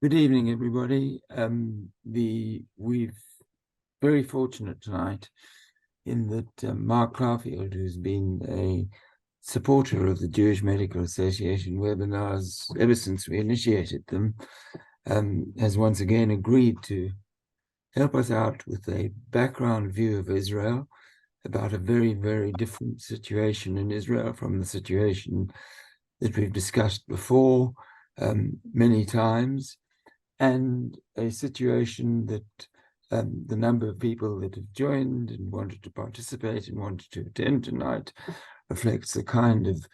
Good evening, everybody. We've very fortunate tonight in that Mark Clarfield, who's been a supporter of the Jewish Medical Association webinars ever since we initiated them, has once again agreed to help us out with a background view of Israel about a very, very different situation in Israel from the situation that we've discussed before many times, and a situation that the number of people that have joined and wanted to participate and wanted to attend tonight reflects the kind of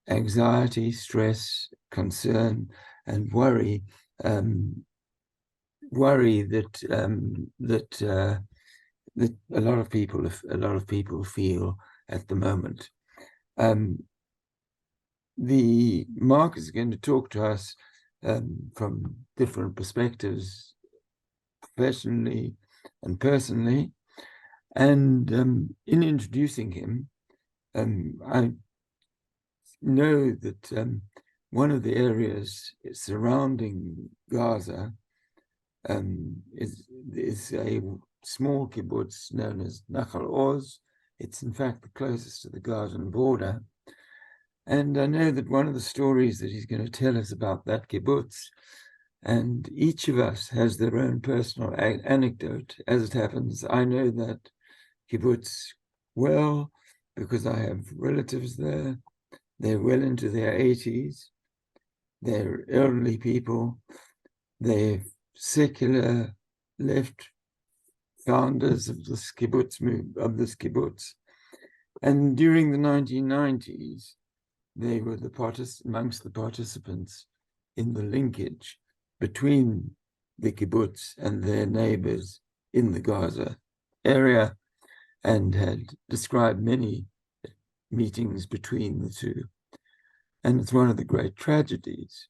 anxiety, stress, concern, and worry that a lot of people feel at the moment. The Mark is going to talk to us from different perspectives, professionally and personally. And in introducing him, I know that one of the areas surrounding Gaza is a small kibbutz known as Nachal Oz. It's in fact the closest to the Gazan border. And I know that one of the stories that he's going to tell us about that kibbutz, and each of us has their own personal anecdote. As it happens, I know that kibbutz well because I have relatives there. They're well into their 80s. They're elderly people. They're secular left founders of this kibbutz. And during the 1990s, they were amongst the participants in the linkage between the kibbutz and their neighbors in the Gaza area, and had described many meetings between the two. And it's one of the great tragedies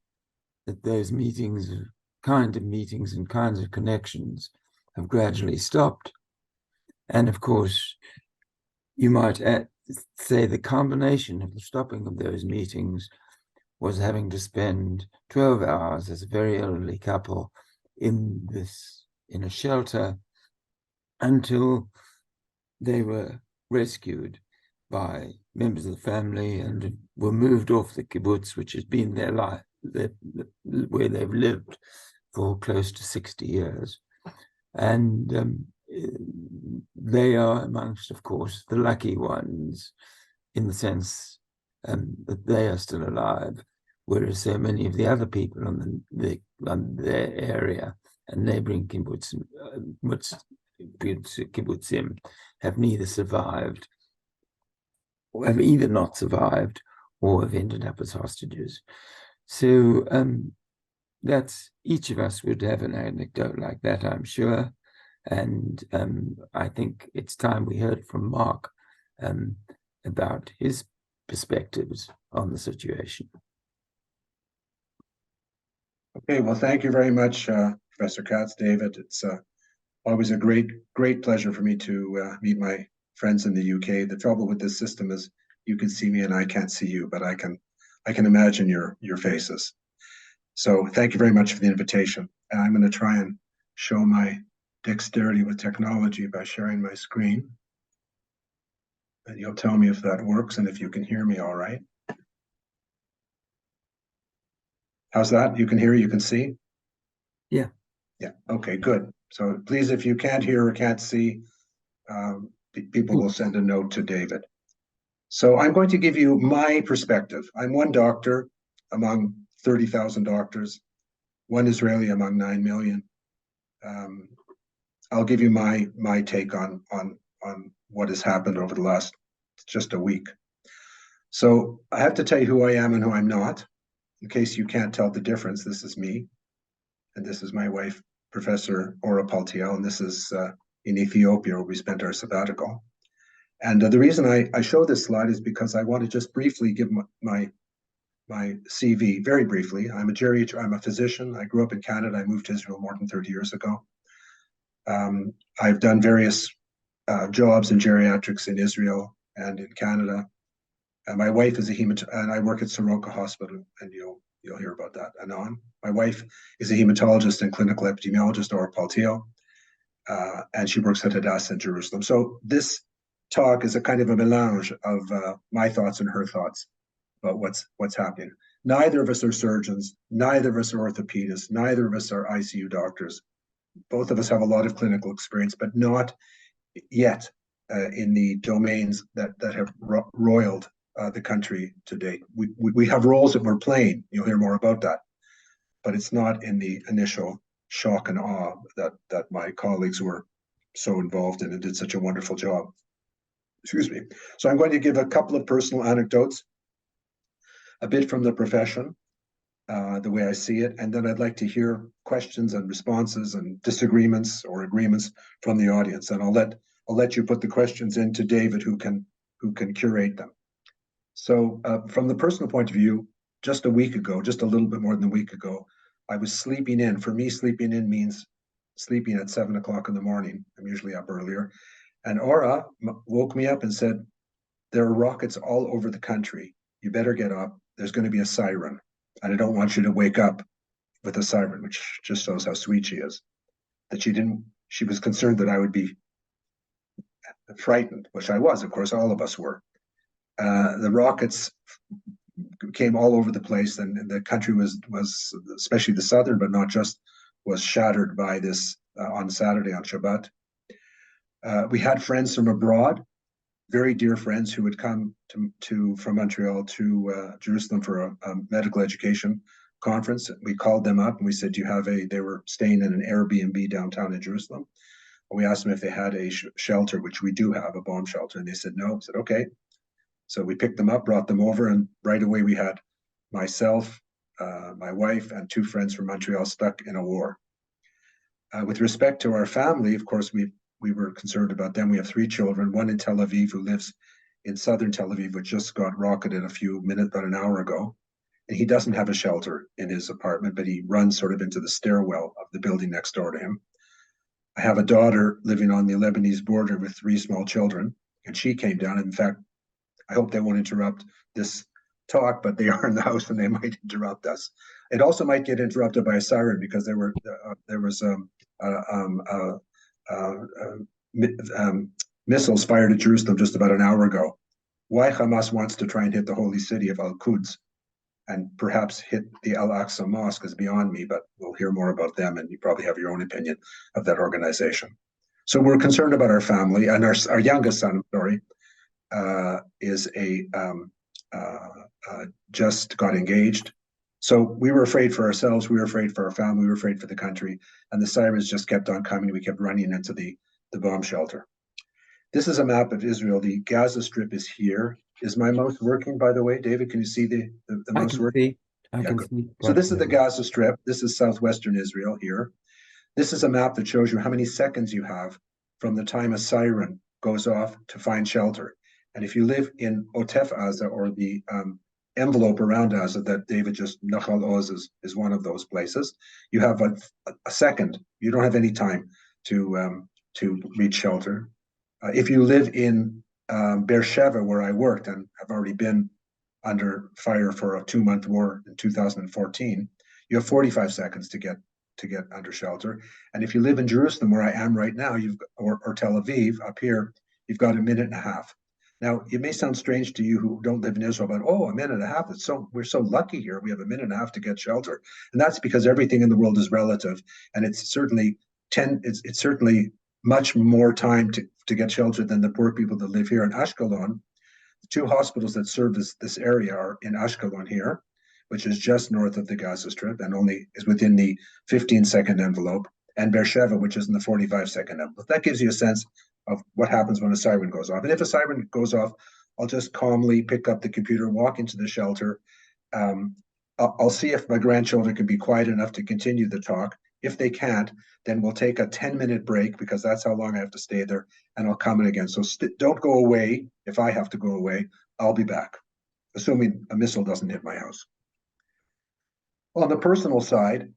that those kinds of meetings and kinds of connections have gradually stopped. And of course, you might say the combination of the stopping of those meetings was having to spend 12 hours as a very elderly couple in a shelter until they were rescued by members of the family and were moved off the kibbutz, which has been their life, where they've lived for close to 60 years. And they are amongst, of course, the lucky ones in the sense that they are still alive, whereas so many of the other people on their area and neighboring kibbutzim have neither survived, or have either not survived, or have ended up as hostages. So that's each of us would have an anecdote like that, I'm sure. And I think it's time we heard from Mark about his perspectives on the situation. Okay, well, thank you very much, Professor Katz, David. It's always a great pleasure for me to meet my friends in the UK. The trouble with this system is you can see me and I can't see you, but I can imagine your faces. So thank you very much for the invitation. And I'm going to try and show my dexterity with technology by sharing my screen. And you'll tell me if that works and if you can hear me all right. How's that? You can hear, you can see? Yeah. Yeah, okay, good. So please, if you can't hear or can't see, people will send a note to David. So I'm going to give you my perspective. I'm one doctor among 30,000 doctors, one Israeli among 9 million. I'll give you my take on what has happened over the last just a week. So I have to tell you who I am and who I'm not. In case you can't tell the difference, this is me, and this is my wife, Professor Ora Paltiel, and this is in Ethiopia, where we spent our sabbatical. And the reason I show this slide is because I want to just briefly give my CV, very briefly. I'm a physician. I grew up in Canada. I moved to Israel more than 30 years ago. I've done various jobs in geriatrics in Israel and in Canada. My wife is a and I work at Soroka Hospital, and You'll hear about that anon. My wife is a hematologist and clinical epidemiologist, Aura Paltiel, and she works at Hadassah in Jerusalem. So this talk is a kind of a melange of my thoughts and her thoughts about what's happening. Neither of us are surgeons, neither of us are orthopedists, neither of us are ICU doctors. Both of us have a lot of clinical experience, but not yet in the domains that have roiled the country to date. We have roles that we're playing. You'll hear more about that, but it's not in the initial shock and awe that my colleagues were so involved in and did such a wonderful job. Excuse me. So I'm going to give a couple of personal anecdotes, a bit from the profession, the way I see it, and then I'd like to hear questions and responses and disagreements or agreements from the audience. And I'll let you put the questions into David, who can curate them. So from the personal point of view, just a week ago, just a little bit more than a week ago, I was sleeping in. For me, sleeping in means sleeping at 7 o'clock in the morning. I'm usually up earlier. And Aura woke me up and said, there are rockets all over the country. You better get up. There's going to be a siren. And I don't want you to wake up with a siren, which just shows how sweet she is. That she was concerned that I would be frightened, which I was. Of course, all of us were. The rockets came all over the place, and the country was especially the southern, but not just, was shattered by this on Saturday, on Shabbat. We had friends from abroad, very dear friends who would come from Montreal to Jerusalem for a medical education conference. We called them up and we said, they were staying in an Airbnb downtown in Jerusalem. And we asked them if they had a shelter, which we do have, a bomb shelter. And they said, no. We said, okay. So we picked them up, brought them over, and right away we had myself, my wife, and two friends from Montreal stuck in a war. With respect to our family, of course, we were concerned about them. We have 3 children, one in Tel Aviv who lives in southern Tel Aviv, which just got rocketed about an hour ago. And he doesn't have a shelter in his apartment, but he runs sort of into the stairwell of the building next door to him. I have a daughter living on the Lebanese border with 3 small children, and she came down. In fact, I hope they won't interrupt this talk, but they are in the house and they might interrupt us. It also might get interrupted by a siren because there was missiles fired at Jerusalem just about an hour ago. Why Hamas wants to try and hit the holy city of Al-Quds and perhaps hit the Al-Aqsa Mosque is beyond me, but we'll hear more about them, and you probably have your own opinion of that organization. So we're concerned about our family, and our youngest son, is just got engaged. So we were afraid for ourselves, we were afraid for our family, we were afraid for the country, and the sirens just kept on coming. We kept running into the bomb shelter. This is a map of Israel. The Gaza Strip is here. Is my mouse working, by the way? David, can you see the mouse working? I can see. So this is the Gaza Strip. This is southwestern Israel here. This is a map that shows you how many seconds you have from the time a siren goes off to find shelter. And if you live in Otef Aza, or the envelope around Gaza that David just, Nachal Oz is one of those places, you have a second. You don't have any time to reach shelter. If you live in Beersheba, where I worked and have already been under fire for a 2-month war in 2014, you have 45 seconds to get under shelter. And if you live in Jerusalem, where I am right now, or Tel Aviv up here, you've got a minute and a half. Now, it may sound strange to you who don't live in Israel, but a minute and a half, we're so lucky here. We have a minute and a half to get shelter. And that's because everything in the world is relative. And it's certainly much more time to get shelter than the poor people that live here in Ashkelon. The 2 hospitals that serve this area are in Ashkelon here, which is just north of the Gaza Strip and only is within the 15-second envelope, and Beersheba, which is in the 45-second envelope. That gives you a sense of what happens when a siren goes off. And if a siren goes off, I'll just calmly pick up the computer, walk into the shelter. I'll see if my grandchildren can be quiet enough to continue the talk. If they can't, then we'll take a 10-minute break, because that's how long I have to stay there, and I'll come in again. So don't go away. If I have to go away, I'll be back, assuming a missile doesn't hit my house. On the personal side,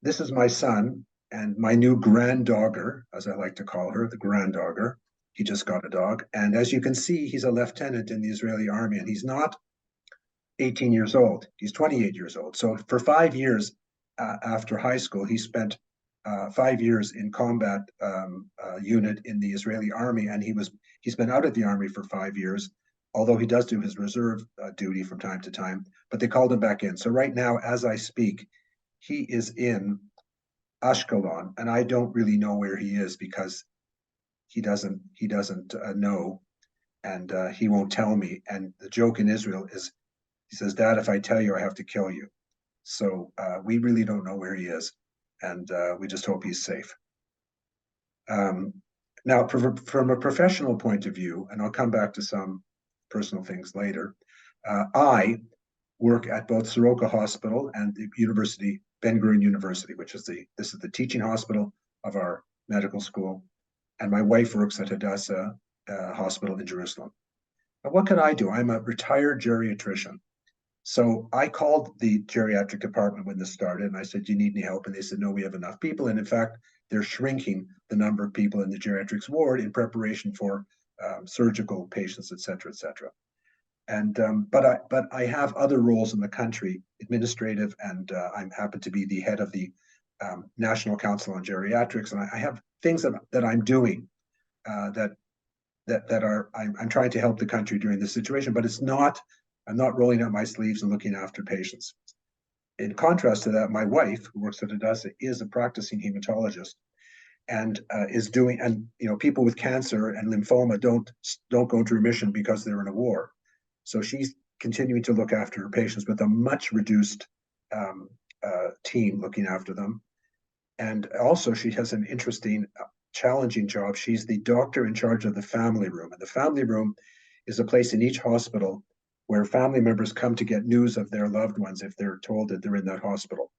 this is my son and my new granddogger, as I like to call her, the granddogger. He just got a dog. And as you can see, he's a lieutenant in the Israeli army, and he's not 18 years old. He's 28 years old. So for 5 years after high school, he spent 5 years in combat unit in the Israeli army, and he's been out of the army for 5 years, although he does do his reserve duty from time to time. But they called him back in. So right now, as I speak, he is in Ashkelon, and I don't really know where he is because he doesn't know, and he won't tell me. And the joke in Israel is, he says, "Dad, if I tell you, I have to kill you." So we really don't know where he is, and we just hope he's safe. Now, from a professional point of view, and I'll come back to some personal things later, I work at both Soroka Hospital and the University, Ben-Gurion University, which is this is the teaching hospital of our medical school, and my wife works at Hadassah Hospital in Jerusalem. Now, what can I do? I'm a retired geriatrician. So I called the geriatric department when this started, and I said, "Do you need any help?" And they said, "No, we have enough people." And in fact, they're shrinking the number of people in the geriatrics ward in preparation for surgical patients, et cetera, et cetera. And but I have other roles in the country, administrative, and I'm happen to be the head of the National Council on Geriatrics, and I have things that I'm doing that are I'm trying to help the country during this situation, but I'm not rolling up my sleeves and looking after patients. In contrast to that, my wife, who works at Hadassah, is a practicing hematologist and is doing, and people with cancer and lymphoma don't go into remission because they're in a war. So she's continuing to look after her patients with a much reduced team looking after them. And also she has an interesting, challenging job. She's the doctor in charge of the family room. And the family room is a place in each hospital where family members come to get news of their loved ones if they're told that they're in that hospital.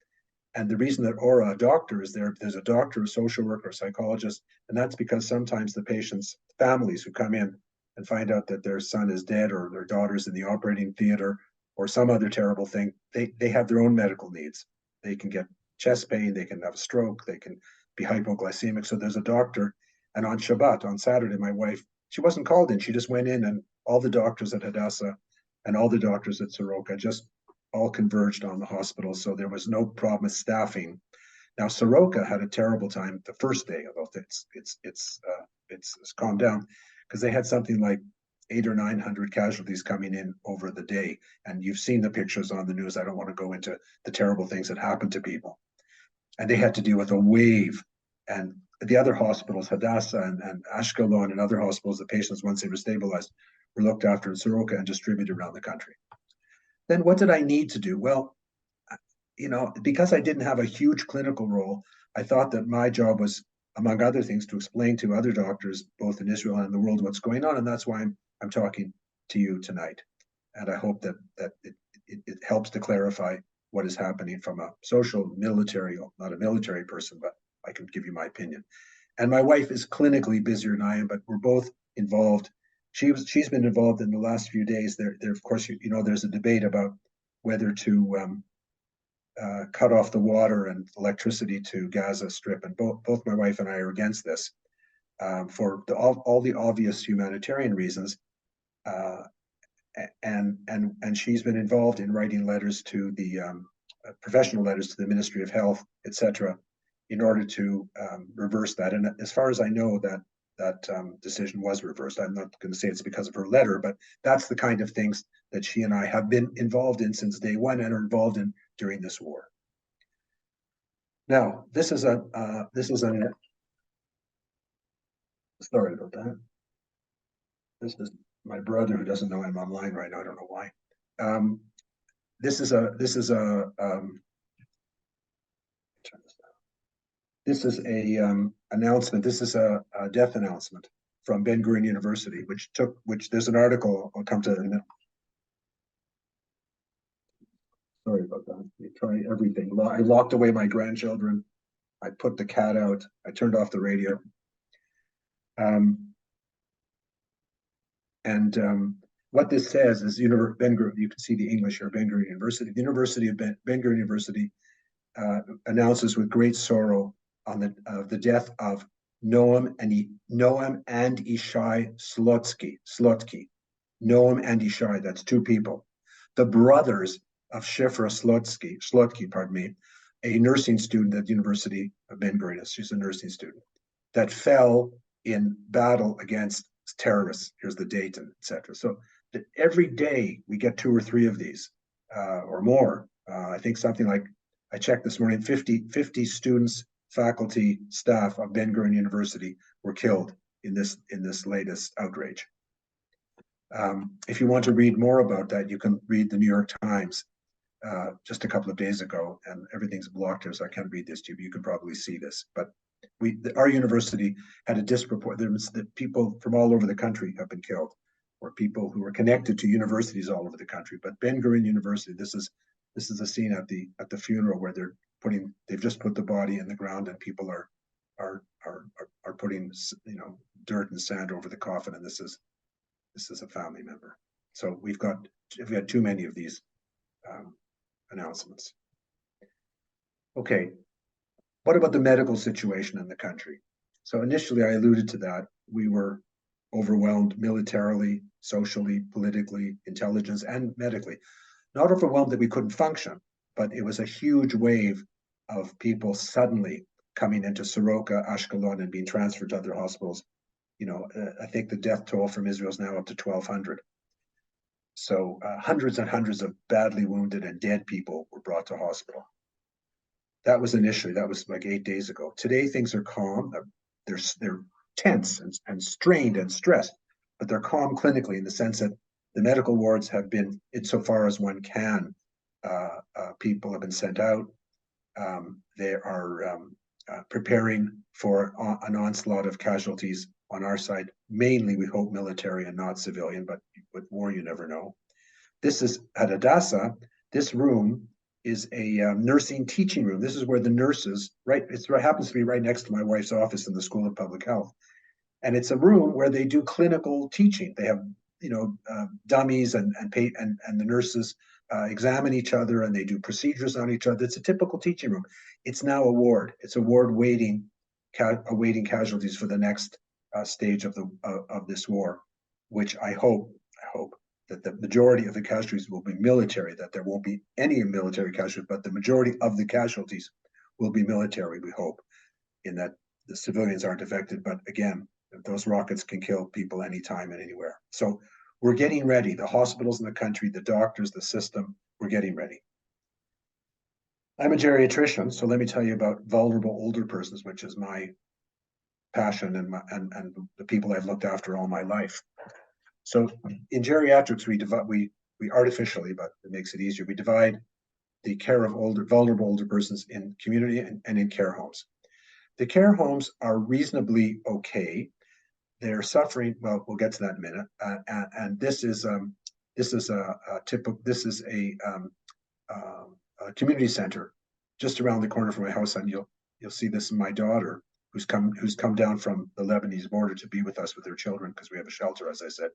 And the reason that Aura, a doctor, is there, there's a doctor, a social worker, a psychologist, and that's because sometimes the patients' families who come in and find out that their son is dead or their daughter's in the operating theater or some other terrible thing, they have their own medical needs. They can get chest pain, they can have a stroke, they can be hypoglycemic. So there's a doctor. And on Shabbat, on Saturday, my wife, she wasn't called in. She just went in, and all the doctors at Hadassah and all the doctors at Soroka just all converged on the hospital. So there was no problem with staffing. Now, Soroka had a terrible time the first day, although it's calmed down, because they had something like 800 or 900 casualties coming in over the day. And you've seen the pictures on the news. I don't want to go into the terrible things that happened to people. And they had to deal with a wave. And the other hospitals, Hadassah and Ashkelon and other hospitals, the patients, once they were stabilized, were looked after in Soroka and distributed around the country. Then what did I need to do? Well, because I didn't have a huge clinical role, I thought that my job was, among other things, to explain to other doctors, both in Israel and in the world, what's going on. And that's why I'm talking to you tonight. And I hope that it helps to clarify what is happening from a social, military, not a military person, but I can give you my opinion. And my wife is clinically busier than I am, but we're both involved. She's been involved in the last few days. There of course, there's a debate about whether to cut off the water and electricity to Gaza Strip, and both my wife and I are against this for all the obvious humanitarian reasons. And she's been involved in writing letters to the professional letters to the Ministry of Health, etc., in order to reverse that. And as far as I know, that decision was reversed. I'm not going to say it's because of her letter, but that's the kind of things that she and I have been involved in since day one and are involved in during this war. Now, this is a sorry about that. This is my brother who doesn't know I'm online right now. I don't know why. This is a announcement. This is a death announcement from Ben-Gurion University, which there's an article I'll come to in a minute. Sorry about that. You try everything. I locked away my grandchildren. I put the cat out. I turned off the radio. What this says is, Ben-Gurion, you can see the English here, Ben-Gurion University. The University of Ben-Gurion University announces with great sorrow on the death of Noam and Ishai Slotsky. Noam and Ishai, that's two people. the brothers of Shifra Slotky, pardon me, a nursing student at the University of Ben Gurion. She's a nursing student that fell in battle against terrorists. Here's the date, and etc. So that every day we get 2 or 3 of these or more. I think something like, I checked this morning, 50 students, faculty, staff of Ben Gurion University were killed in this latest outrage. If you want to read more about that, you can read the New York Times just a couple of days ago, and everything's blocked here, so I can't read this to you, but you can probably see this. But our university had a the people from all over the country have been killed, or people who were connected to universities all over the country. But Ben Gurion University, this is a scene at the funeral where they've just put the body in the ground, and people are putting dirt and sand over the coffin, and this is a family member. So we've had too many of these announcements. Okay, what about the medical situation in the country? So initially I alluded to that. We were overwhelmed militarily, socially, politically, intelligence, and medically. Not overwhelmed that we couldn't function, but it was a huge wave of people suddenly coming into Soroka, Ashkelon, and being transferred to other hospitals. I think the death toll from Israel is now up to 1,200. So hundreds and hundreds of badly wounded and dead people were brought to hospital. That was initially, that was like 8 days ago. Today, things are calm. They're tense and strained and stressed, but they're calm clinically in the sense that the medical wards have been, insofar as one can, people have been sent out. They are preparing for an onslaught of casualties on our side, mainly, we hope, military and not civilian, but with war, you never know. This is at Hadassah. This room is a nursing teaching room. This is where the nurses, it happens to be right next to my wife's office in the School of Public Health. And it's a room where they do clinical teaching. They have, dummies and the nurses examine each other, and they do procedures on each other. It's a typical teaching room. It's now a ward. It's a ward awaiting casualties for the next stage of this war, which I hope that the majority of the casualties will be military, that there won't be any military casualties, but the majority of the casualties will be military, we hope, in that the civilians aren't affected. But again, those rockets can kill people anytime and anywhere. So we're getting ready. The hospitals in the country, the doctors, the system, we're getting ready. I'm a geriatrician, so let me tell you about vulnerable older persons, which is my passion and the people I've looked after all my life. So in geriatrics, we artificially, but it makes it easier, we divide the care of vulnerable older persons in community and in care homes. The care homes are reasonably okay. They're suffering. Well, we'll get to that in a minute. And this is a community center just around the corner from my house, and you'll see this in my daughter, who's come down from the Lebanese border to be with us with her children, because we have a shelter, as I said.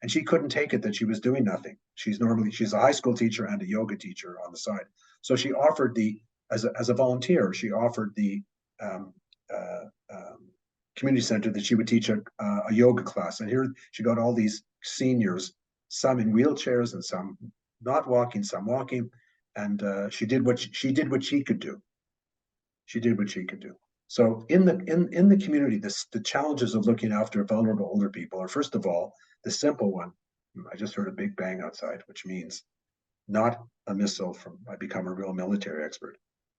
And she couldn't take it that she was doing nothing. She's a high school teacher and a yoga teacher on the side. So she offered as a volunteer, she offered the community center that she would teach a yoga class. And here she got all these seniors, some in wheelchairs and some not walking, some walking. And she did what she could do. She did what she could do. So in the community, the challenges of looking after vulnerable older people are, first of all, the simple one. I just heard a big bang outside, which means not a missile I become a real military expert.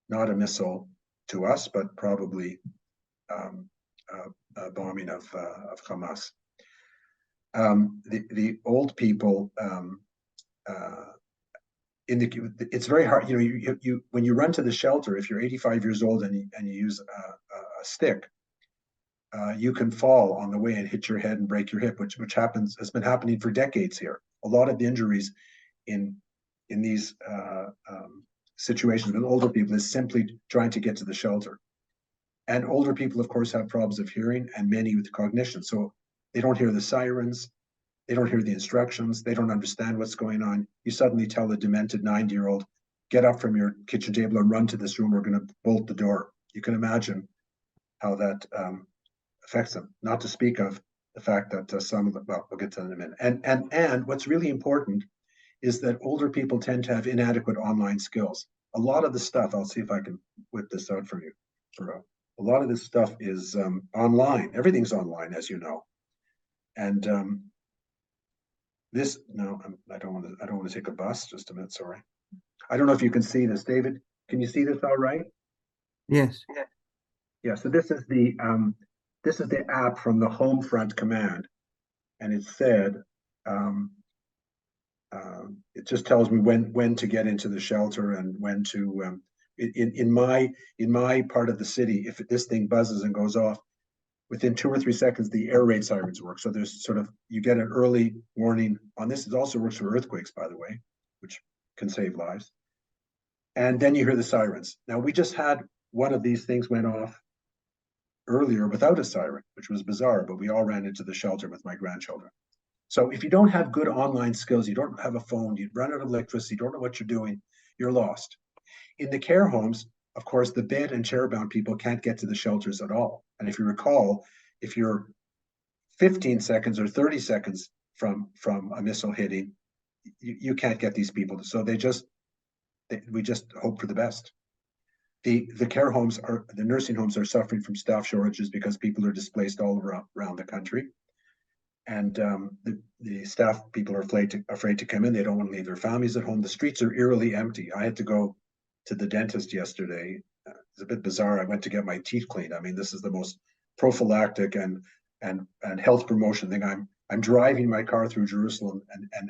Not a missile to us, but probably a bombing of Hamas. The old people. It's very hard. You when you run to the shelter, if you're 85 years old and you use a stick, you can fall on the way and hit your head and break your hip, which has been happening for decades here. A lot of the injuries in these situations with older people is simply trying to get to the shelter. And older people, of course, have problems of hearing, and many with cognition. So they don't hear the sirens. They don't hear the instructions. They don't understand what's going on. You suddenly tell a demented 90-year-old, get up from your kitchen table and run to this room. We're going to bolt the door. You can imagine how that affects them, not to speak of the fact that we'll get to that in a minute. And what's really important is that older people tend to have inadequate online skills. A lot of the stuff, I'll see if I can whip this out for you. A lot of this stuff is online. Everything's online, as you know. And this, no, I don't want to take a bus. Just a minute, sorry. I don't know if you can see this, David. Can you see this all right? Yes. Yeah. So this is the app from the Homefront command, and it said it just tells me when to get into the shelter and when to in my part of the city, if this thing buzzes and goes off, within 2 or 3 seconds, the air raid sirens work. So there's sort of, you get an early warning on this. It also works for earthquakes, by the way, which can save lives. And then you hear the sirens. Now, we just had one of these things went off earlier without a siren, which was bizarre, but we all ran into the shelter with my grandchildren. So if you don't have good online skills, you don't have a phone, you run out of electricity, you don't know what you're doing, you're lost. In the care homes, of course, the bed and chair-bound people can't get to the shelters at all. And if you recall, if you're 15 seconds or 30 seconds from a missile hitting, you can't get these people. So we just hope for the best. The care homes the nursing homes are suffering from staff shortages because people are displaced all around the country. And the staff people are afraid to come in. They don't want to leave their families at home. The streets are eerily empty. I had to go to the dentist yesterday. It's a bit bizarre. I went to get my teeth cleaned. I mean, this is the most prophylactic and health promotion thing. I'm driving my car through Jerusalem, and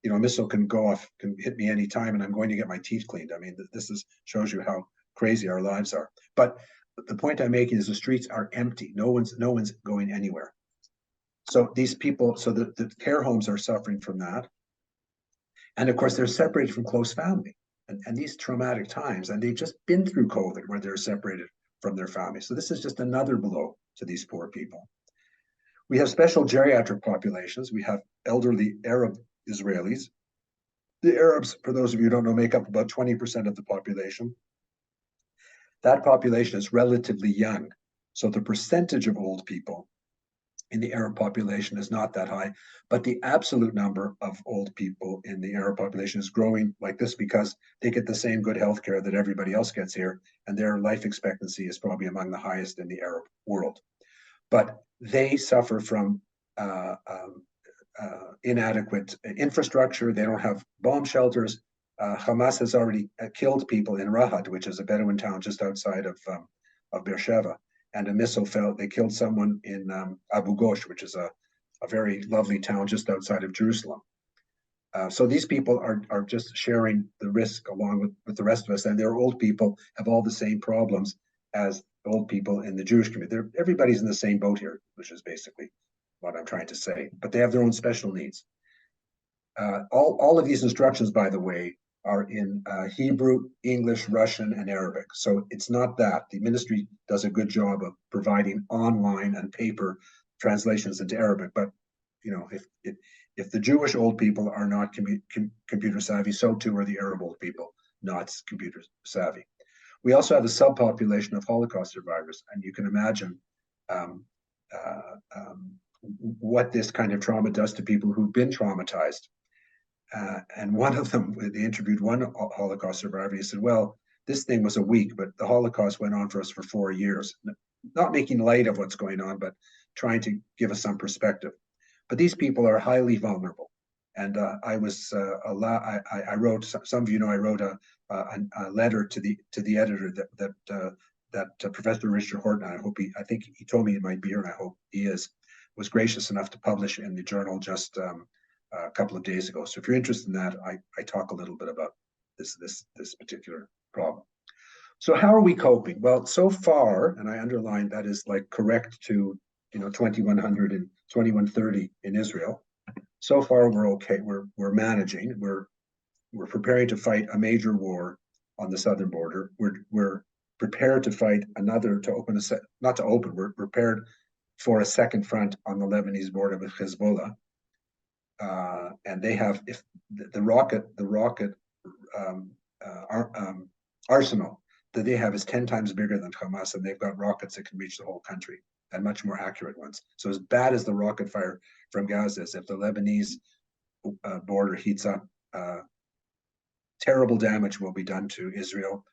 you know, a missile can go off, can hit me anytime, and I'm going to get my teeth cleaned. I mean, this shows you how crazy our lives are. But the point I'm making is the streets are empty. No one's going anywhere. So these people, so the care homes are suffering from that. And of course, they're separated from close family. And these traumatic times, and they've just been through COVID where they're separated from their family. So this is just another blow to these poor people. We have special geriatric populations. We have elderly Arab Israelis. The Arabs, for those of you who don't know, make up about 20% of the population. That population is relatively young. So the percentage of old people in the Arab population is not that high, but the absolute number of old people in the Arab population is growing like this because they get the same good health care that everybody else gets here, and their life expectancy is probably among the highest in the Arab world. But they suffer from inadequate infrastructure. They don't have bomb shelters. Hamas has already killed people in Rahad, which is a Bedouin town just outside of Beersheba. And a missile fell. They killed someone in Abu Ghosh, which is a very lovely town just outside of Jerusalem. So these people are just sharing the risk along with the rest of us. And their old people have all the same problems as old people in the Jewish community. Everybody's in the same boat here, which is basically what I'm trying to say. But they have their own special needs. All of these instructions, by the way, are in Hebrew, English, Russian, and Arabic. So it's not that. The ministry does a good job of providing online and paper translations into Arabic. But you know, if the Jewish old people are not computer savvy, so too are the Arab old people not computer savvy. We also have a subpopulation of Holocaust survivors, and you can imagine what this kind of trauma does to people who've been traumatized. And one of them, they interviewed one Holocaust survivor. He said, well, this thing was a week, but the Holocaust went on for us for 4 years. Not making light of what's going on, but trying to give us some perspective. But these people are highly vulnerable. And I wrote, some of you know, I wrote a letter to the editor that Professor Richard Horton, I think he told me he might be here, and I hope he was gracious enough to publish in the journal just a couple of days ago. So if you're interested in that, I talk a little bit about this particular problem. So how are we coping? Well, so far, and I underline that is like correct to 2100 and 2130 in Israel. So far, we're okay. We're managing. We're preparing to fight a major war on the southern border. We're prepared to fight another We're prepared for a second front on the Lebanese border with Hezbollah. And they have, if the rocket arsenal that they have is 10 times bigger than Hamas, and they've got rockets that can reach the whole country, and much more accurate ones. So as bad as the rocket fire from Gaza is, if the Lebanese border heats up, terrible damage will be done to Israel.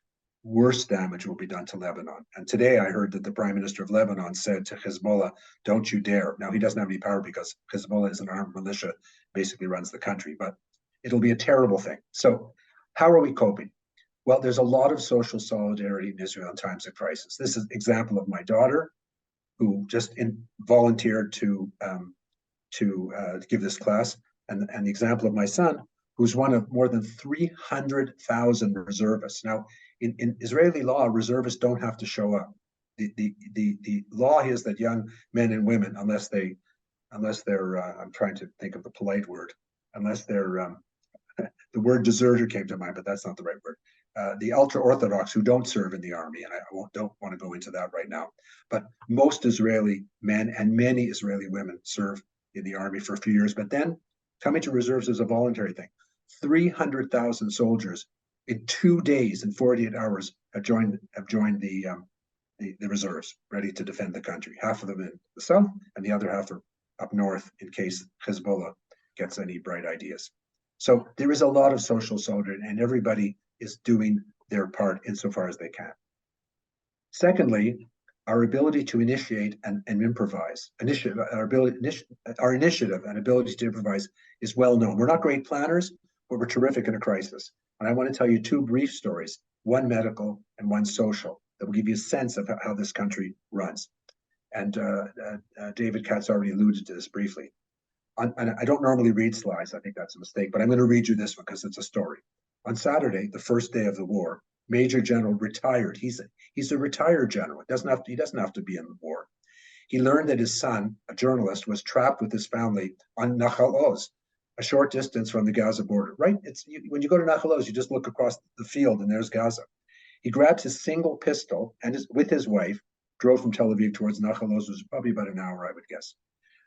Worse damage will be done to Lebanon. And today I heard that the Prime Minister of Lebanon said to Hezbollah, don't you dare. Now, he doesn't have any power because Hezbollah is an armed militia, basically runs the country, but it'll be a terrible thing. So how are we coping? Well, there's a lot of social solidarity in Israel in times of crisis. This is an example of my daughter, who just volunteered to give this class, and the example of my son, who's one of more than 300,000 reservists. Now, in Israeli law, reservists don't have to show up. The law is that young men and women, unless they're I'm trying to think of the polite word, unless they're the word deserter came to mind, but that's not the right word. The ultra-Orthodox who don't serve in the army, and I don't want to go into that right now, but most Israeli men and many Israeli women serve in the army for a few years, but then coming to reserves is a voluntary thing. 300,000 soldiers in 2 days and 48 hours have joined the reserves, ready to defend the country. Half of them in the south, and the other half are up north in case Hezbollah gets any bright ideas. So there is a lot of social solidarity, and everybody is doing their part insofar as they can. Secondly, our ability to initiate and improvise, our initiative and ability to improvise is well known. We're not great planners, but we're terrific in a crisis. And I want to tell you 2 brief stories, one medical and one social, that will give you a sense of how this country runs. And David Katz already alluded to this briefly. And I don't normally read slides. I think that's a mistake, but I'm going to read you this one because it's a story. On Saturday, the first day of the war, Major General retired. He's a retired general. He doesn't have to be in the war. He learned that his son, a journalist, was trapped with his family on Nahal Oz, a short distance from the Gaza border. Right? When you go to Nahal Oz, you just look across the field and there's Gaza. He grabbed his single pistol and with his wife drove from Tel Aviv towards Nahal Oz. It was probably about an hour, I would guess.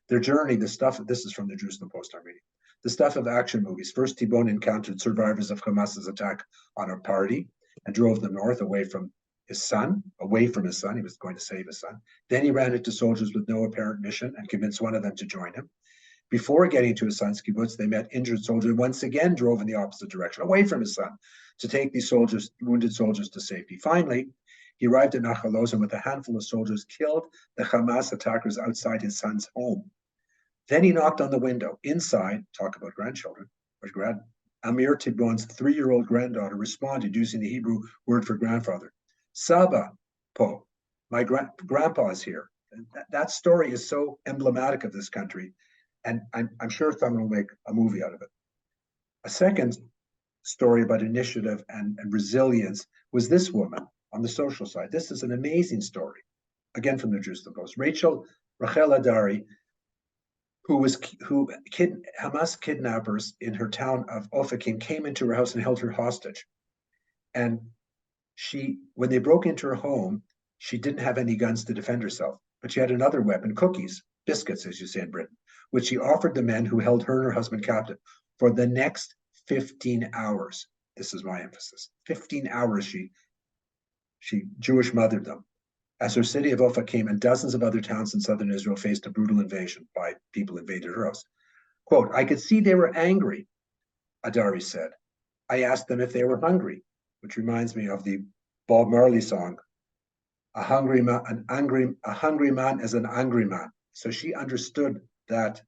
Their journey, this is from the Jerusalem Post I'm reading, the stuff of action movies. First, Tibon encountered survivors of Hamas's attack on a party and drove them north away from his son. He was going to save his son. Then he ran into soldiers with no apparent mission and convinced one of them to join him. Before getting to his son's kibbutz, they met injured soldiers and once again drove in the opposite direction, away from his son, to take these wounded soldiers to safety. Finally, he arrived at Nahal Oz and with a handful of soldiers killed the Hamas attackers outside his son's home. Then he knocked on the window. Inside, talk about grandchildren, Amir Tibon's 3-year-old granddaughter responded using the Hebrew word for grandfather. Saba, Po, my grandpa is here. And that story is so emblematic of this country, and I'm sure someone will make a movie out of it. A second story about initiative and resilience was this woman on the social side. This is an amazing story, again from the Jerusalem Post. Rachel Adari, Hamas kidnappers in her town of Ofakim came into her house and held her hostage. And when they broke into her home, she didn't have any guns to defend herself, but she had another weapon, cookies, biscuits, as you say in Britain, which she offered the men who held her and her husband captive for the next 15 hours. This is my emphasis. 15 hours she Jewish mothered them. As her city of Ofakim and dozens of other towns in southern Israel faced a brutal invasion by people invaded her house. Quote, I could see they were angry, Adari said. I asked them if they were hungry, which reminds me of the Bob Marley song, a hungry man is an angry man. So she understood that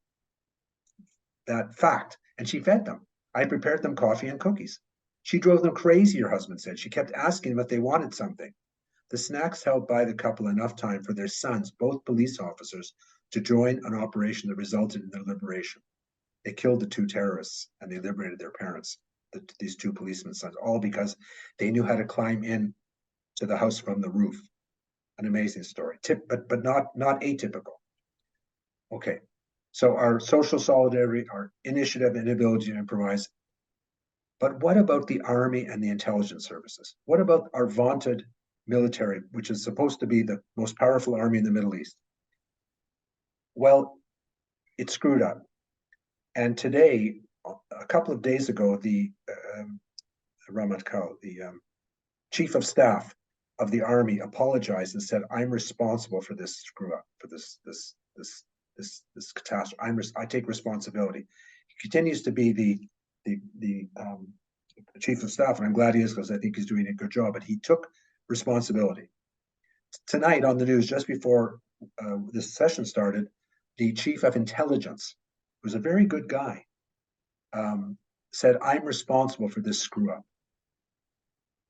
fact, and she fed them. I prepared them coffee and cookies. She drove them crazy, her husband said. She kept asking them if they wanted something. The snacks held by the couple enough time for their sons, both police officers, to join an operation that resulted in their liberation. They killed the 2 terrorists and they liberated their parents, these 2 policemen's sons, all because they knew how to climb in to the house from the roof. An amazing story, but not atypical. Okay, so our social solidarity, our initiative and ability to improvise. But what about the army and the intelligence services? What about our vaunted military, which is supposed to be the most powerful army in the Middle East? Well, it screwed up. And today, a couple of days ago, the Ramatkal, the chief of staff of the army, apologized and said, "I'm responsible for this screw up, for this catastrophe. I take responsibility." He continues to be chief of staff, and I'm glad he is because I think he's doing a good job. But he took responsibility. Tonight on the news, just before this session started, the chief of intelligence, who's a very good guy, said, "I'm responsible for this screw up."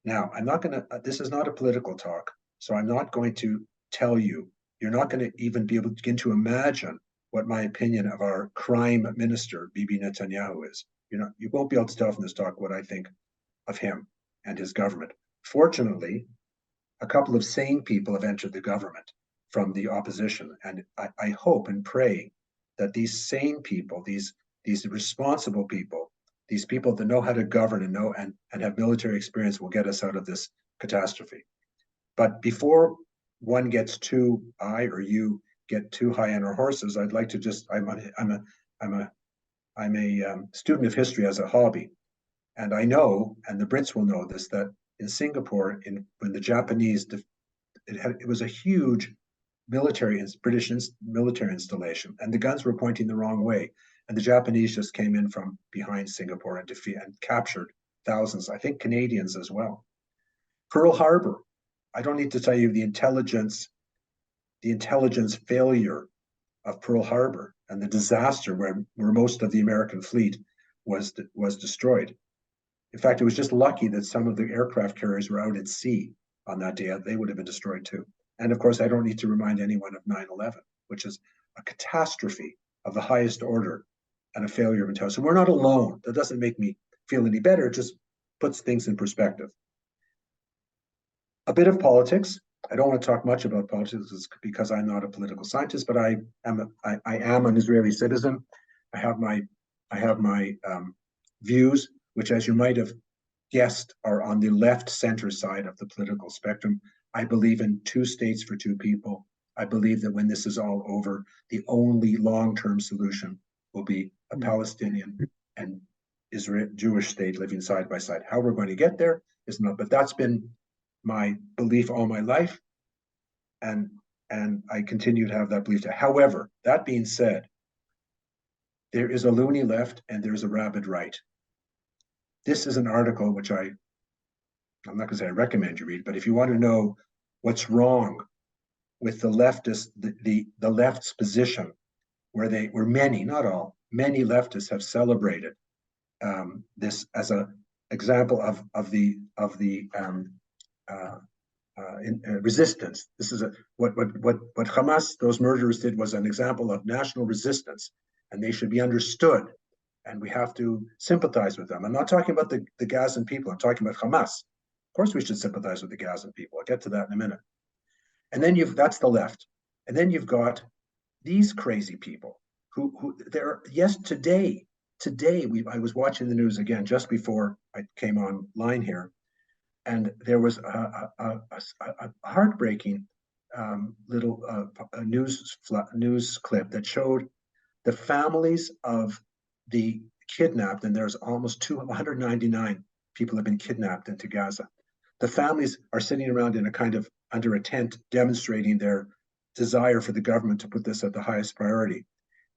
Now, I'm not going to. This is not a political talk, so I'm not going to tell you. You're not going to even be able to begin to imagine what my opinion of our crime minister, Bibi Netanyahu, is. You won't be able to tell from this talk what I think of him and his government. Fortunately, a couple of sane people have entered the government from the opposition, and I hope and pray that these sane people, these responsible people, these people that know how to govern and know and have military experience will get us out of this catastrophe. But before one gets too, I or you get too high on our horses, I'd like to just, I'm a student of history as a hobby. And I know, and the Brits will know this, that in Singapore, when the Japanese, it was a huge British military installation, and the guns were pointing the wrong way. And the Japanese just came in from behind Singapore and captured thousands, I think Canadians as well. Pearl Harbor, I don't need to tell you the intelligence failure of Pearl Harbor and the disaster where most of the American fleet was destroyed. In fact, it was just lucky that some of the aircraft carriers were out at sea on that day. They would have been destroyed too. And of course, I don't need to remind anyone of 9/11, which is a catastrophe of the highest order and a failure of intelligence. So we're not alone. That doesn't make me feel any better. It just puts things in perspective. A bit of politics. I don't want to talk much about politics because I'm not a political scientist, but I am an Israeli citizen. I have my views, which, as you might have guessed, are on the left-center side of the political spectrum. I believe in 2 states for 2 people. I believe that when this is all over, the only long-term solution will be a Palestinian and Israel Jewish state living side by side. How we're going to get there is not, but that's been my belief all my life, and I continue to have that belief. However, that being said, there is a loony left and there's a rabid right. This is an article which I'm not going to say I recommend you read, but if you want to know what's wrong with the leftist, the left's position, where many, not all, many leftists have celebrated this as an example of the resistance. This is what Hamas, those murderers did, was an example of national resistance, and they should be understood. And we have to sympathize with them. I'm not talking about the Gazan people. I'm talking about Hamas. Of course, we should sympathize with the Gazan people. I'll get to that in a minute. And then that's the left. And then you've got these crazy people who they're, yes, today, I was watching the news again just before I came online here, and there was a heartbreaking little news clip that showed the families of the kidnapped, and there's almost 199 people have been kidnapped into Gaza. The families are sitting around in a kind of under a tent demonstrating their desire for the government to put this at the highest priority.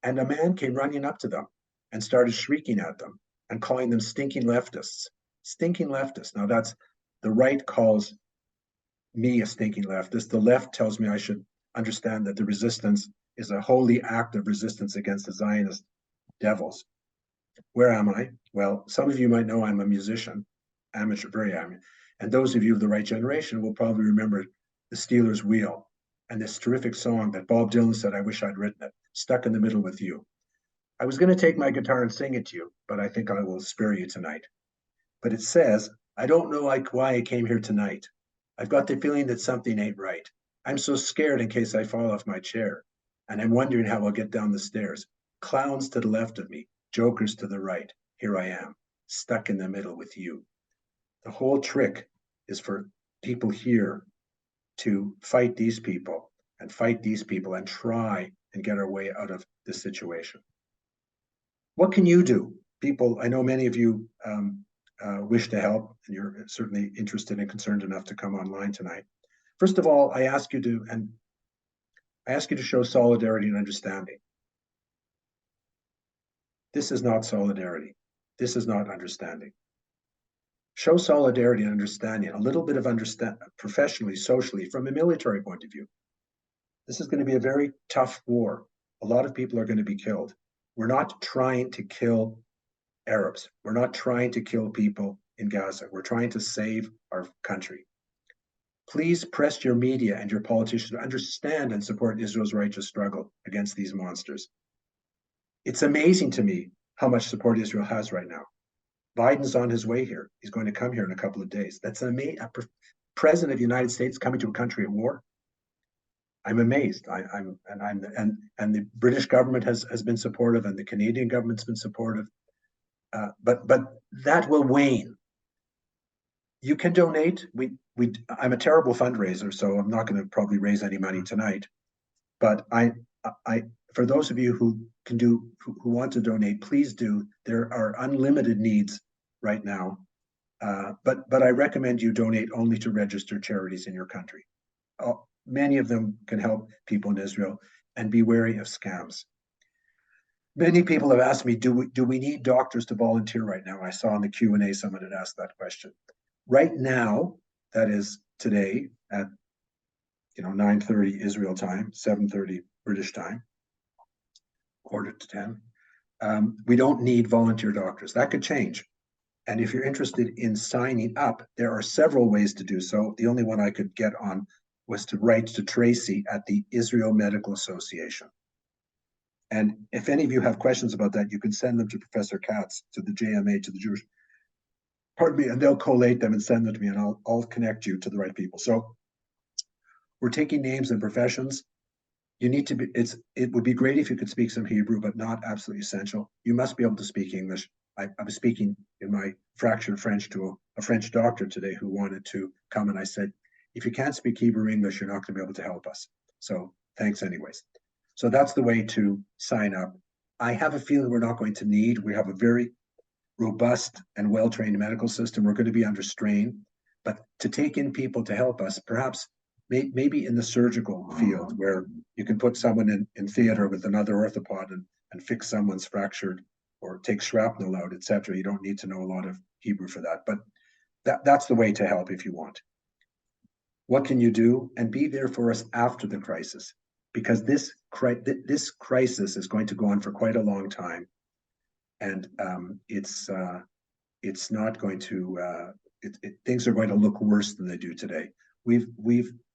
And a man came running up to them and started shrieking at them and calling them stinking leftists. Stinking leftists. Now that's, the right calls me a stinking leftist. The left tells me I should understand that the resistance is a holy act of resistance against the Zionist devils. Where am I? Well, some of you might know I'm a musician, amateur, very amateur. And those of you of the right generation will probably remember the Steelers' Wheel and this terrific song that Bob Dylan said, I wish I'd written it, Stuck in the Middle with You. I was going to take my guitar and sing it to you, but I think I will spare you tonight. But it says, I don't know why I came here tonight. I've got the feeling that something ain't right. I'm so scared in case I fall off my chair. And I'm wondering how I'll get down the stairs. Clowns to the left of me, jokers to the right. Here I am, stuck in the middle with you. The whole trick is for people here to fight these people and try and get our way out of this situation. What can you do? People, I know many of you wish to help, and you're certainly interested and concerned enough to come online tonight. First of all, I ask you to show solidarity and understanding. This is not solidarity. This is not understanding. Show solidarity and understanding, a little bit of understand professionally, socially, from a military point of view. This is going to be a very tough war. A lot of people are going to be killed. We're not trying to kill Arabs. We're not trying to kill people in Gaza. We're trying to save our country. Please press your media and your politicians to understand and support Israel's righteous struggle against these monsters. It's amazing to me how much support Israel has right now. Biden's on his way here. He's going to come here in a couple of days. That's amazing. A president of the United States coming to a country at war. I'm amazed. And the British government has been supportive, and the Canadian government's been supportive. But that will wane. You can donate. I'm a terrible fundraiser, so I'm not going to probably raise any money tonight. But I for those of you who can do, who want to donate, please do. There are unlimited needs right now. But I recommend you donate only to registered charities in your country. Many of them can help people in Israel, and be wary of scams. Many people have asked me, do we need doctors to volunteer right now? I saw in the Q&A someone had asked that question. Right now, that is today at 9:30 Israel time, 7:30 British time, 9:45 to 10. We don't need volunteer doctors. That could change. And if you're interested in signing up, there are several ways to do so. The only one I could get on was to write to Tracy at the Israel Medical Association. And if any of you have questions about that, you can send them to Professor Katz, to the JMA, to the Jewish, and they'll collate them and send them to me, and I'll connect you to the right people. So we're taking names and professions. You need to be, it would be great if you could speak some Hebrew, but not absolutely essential. You must be able to speak English. I was speaking in my fractured French to a French doctor today who wanted to come, and I said, if you can't speak Hebrew or English, you're not going to be able to help us. So thanks anyways. So that's the way to sign up. I have a feeling we're not going to need, we have a very robust and well-trained medical system. We're going to be under strain, but to take in people to help us, perhaps maybe in the surgical field, where you can put someone in theater with another orthopod and fix someone's fractured, or take shrapnel out, etc. You don't need to know a lot of Hebrew for that, but that's the way to help if you want. What can you do? And be there for us after the crisis, because this crisis is going to go on for quite a long time, and it's not going to. Things are going to look worse than they do today. We've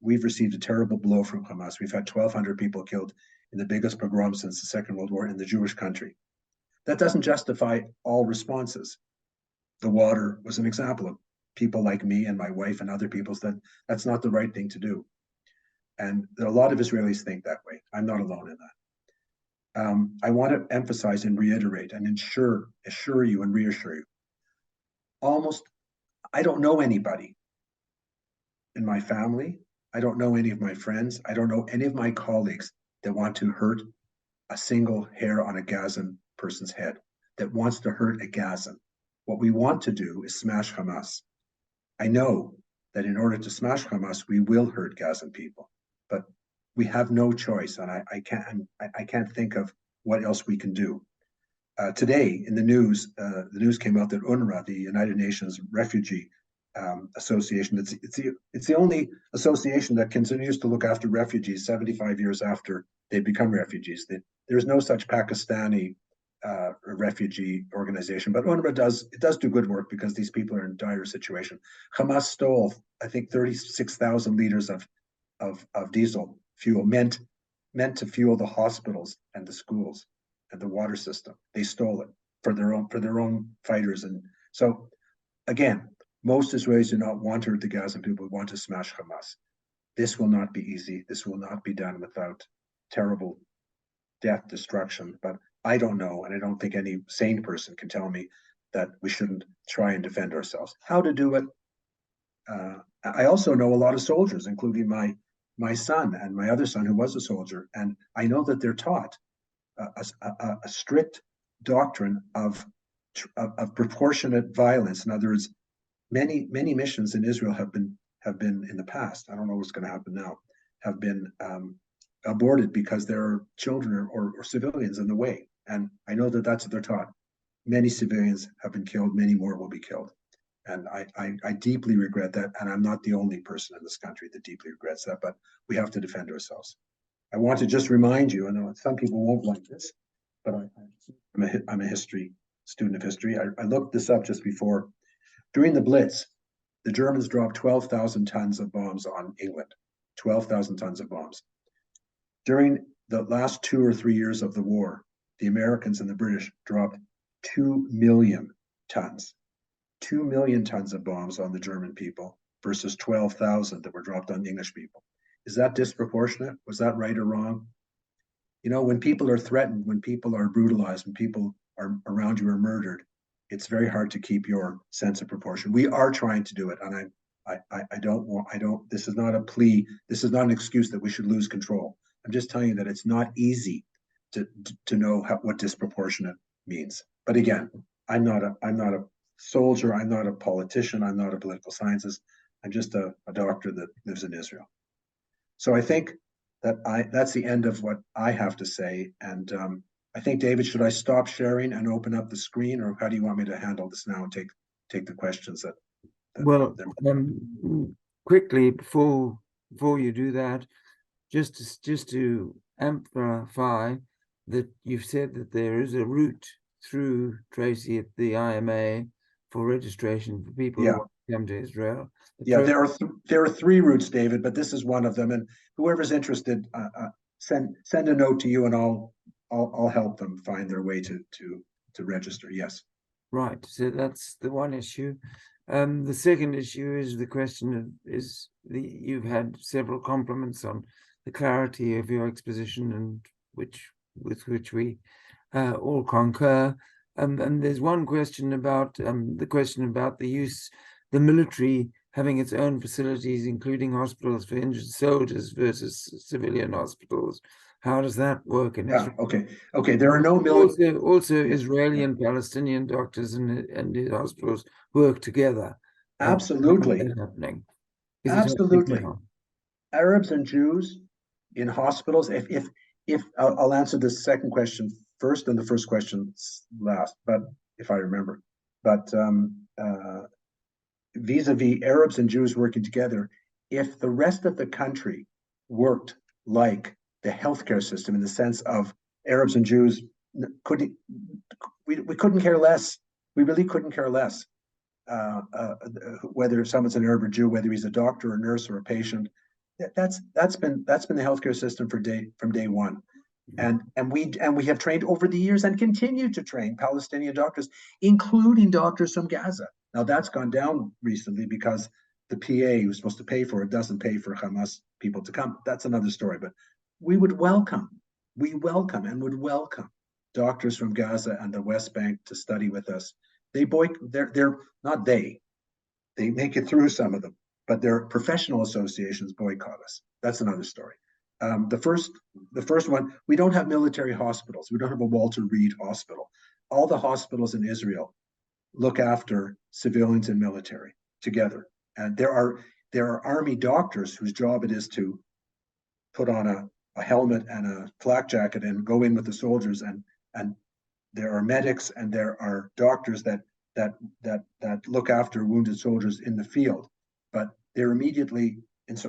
received a terrible blow from Hamas. We've had 1,200 people killed in the biggest pogrom since the Second World War in the Jewish country. That doesn't justify all responses. The water was an example of people like me and my wife and other people that that's not the right thing to do. And a lot of Israelis think that way. I'm not alone in that. I want to emphasize and reiterate and assure you and reassure you. I don't know anybody in my family. I don't know any of my friends. I don't know any of my colleagues that want to hurt a single hair on a Gazan person's head, that wants to hurt a Gazan. What we want to do is smash Hamas. I know that in order to smash Hamas, we will hurt Gazan people, but we have no choice, and I can't think of what else we can do. Today in the news came out that UNRWA, the United Nations Refugee Association, it's the only association that continues to look after refugees 75 years after they become refugees. There's no such Pakistani refugee organization, but UNRWA does do good work because these people are in dire situation. Hamas stole, I think, 36,000 liters of diesel fuel meant to fuel the hospitals and the schools and the water system. They stole it for their own fighters, and so again, most Israelis do not want to hurt the Gazan people, want to smash Hamas. This will not be easy. This will not be done without terrible death, destruction, but I don't know, and I don't think any sane person can tell me that we shouldn't try and defend ourselves. How to do it? I also know a lot of soldiers, including my son and my other son who was a soldier, and I know that they're taught a strict doctrine of proportionate violence. In other words, many missions in Israel have been in the past. I don't know what's going to happen now. Have been aborted because there are children or civilians in the way, and I know that that's what they're taught. many civilians have been killed, many more will be killed. And I deeply regret that. And I'm not the only person in this country that deeply regrets that, but we have to defend ourselves. I want to just remind you, I know some people won't like this, but I'm a history student of history. I looked this up just before. During the Blitz, the Germans dropped 12,000 tons of bombs on England, 12,000 tons of bombs. During the last 2 or 3 years of the war, the Americans and the British dropped 2 million tons, 2 million tons of bombs on the German people versus 12,000 that were dropped on English people. Is that disproportionate? Was that right or wrong? You know, when people are threatened, when people are brutalized, when people are around you are murdered, it's very hard to keep your sense of proportion. We are trying to do it, and I don't. This is not a plea. This is not an excuse that we should lose control. I'm just telling you that it's not easy to know what disproportionate means. But again, I'm not a soldier. I'm not a politician. I'm not a political scientist. I'm just a doctor that lives in Israel. So I think that's the end of what I have to say. And I think, David, should I stop sharing and open up the screen, or how do you want me to handle this now and take the questions that well, quickly before you do that, just to amplify that you've said that there is a route through Tracy at the IMA for registration for people who want to come to Israel. There are 3 routes, David, but this is one of them. And whoever's interested, send a note to you, and I'll help them find their way to register. Yes. Right. So that's the one issue. The second issue is the question of you've had several compliments on the clarity of your exposition, and with which we all concur. And there's one question about the military having its own facilities, including hospitals for injured soldiers versus civilian hospitals. How does that work in Israel? Okay. There are no military. Also, Israeli and Palestinian doctors and hospitals work together. Absolutely. How is that happening? Absolutely. Arabs and Jews in hospitals. If I'll answer the second question first and the first question last, but if I remember, but vis-a-vis Arabs and Jews working together, if the rest of the country worked like the healthcare system in the sense of Arabs and Jews we couldn't care less. We really couldn't care less whether someone's an Arab or Jew, whether he's a doctor or a nurse or a patient. That's been the healthcare system from day one. And we have trained over the years and continue to train Palestinian doctors, including doctors from Gaza. Now that's gone down recently because the PA who's supposed to pay for it doesn't pay for Hamas people to come. That's another story. But we welcome doctors from Gaza and the West Bank to study with us. They make it through, some of them, but their professional associations boycott us. That's another story. The first one, we don't have military hospitals. We don't have a Walter Reed hospital. All the hospitals in Israel look after civilians and military together. And there are army doctors whose job it is to put on a helmet and a flak jacket and go in with the soldiers. And there are medics and there are doctors that look after wounded soldiers in the field. But they're immediately, as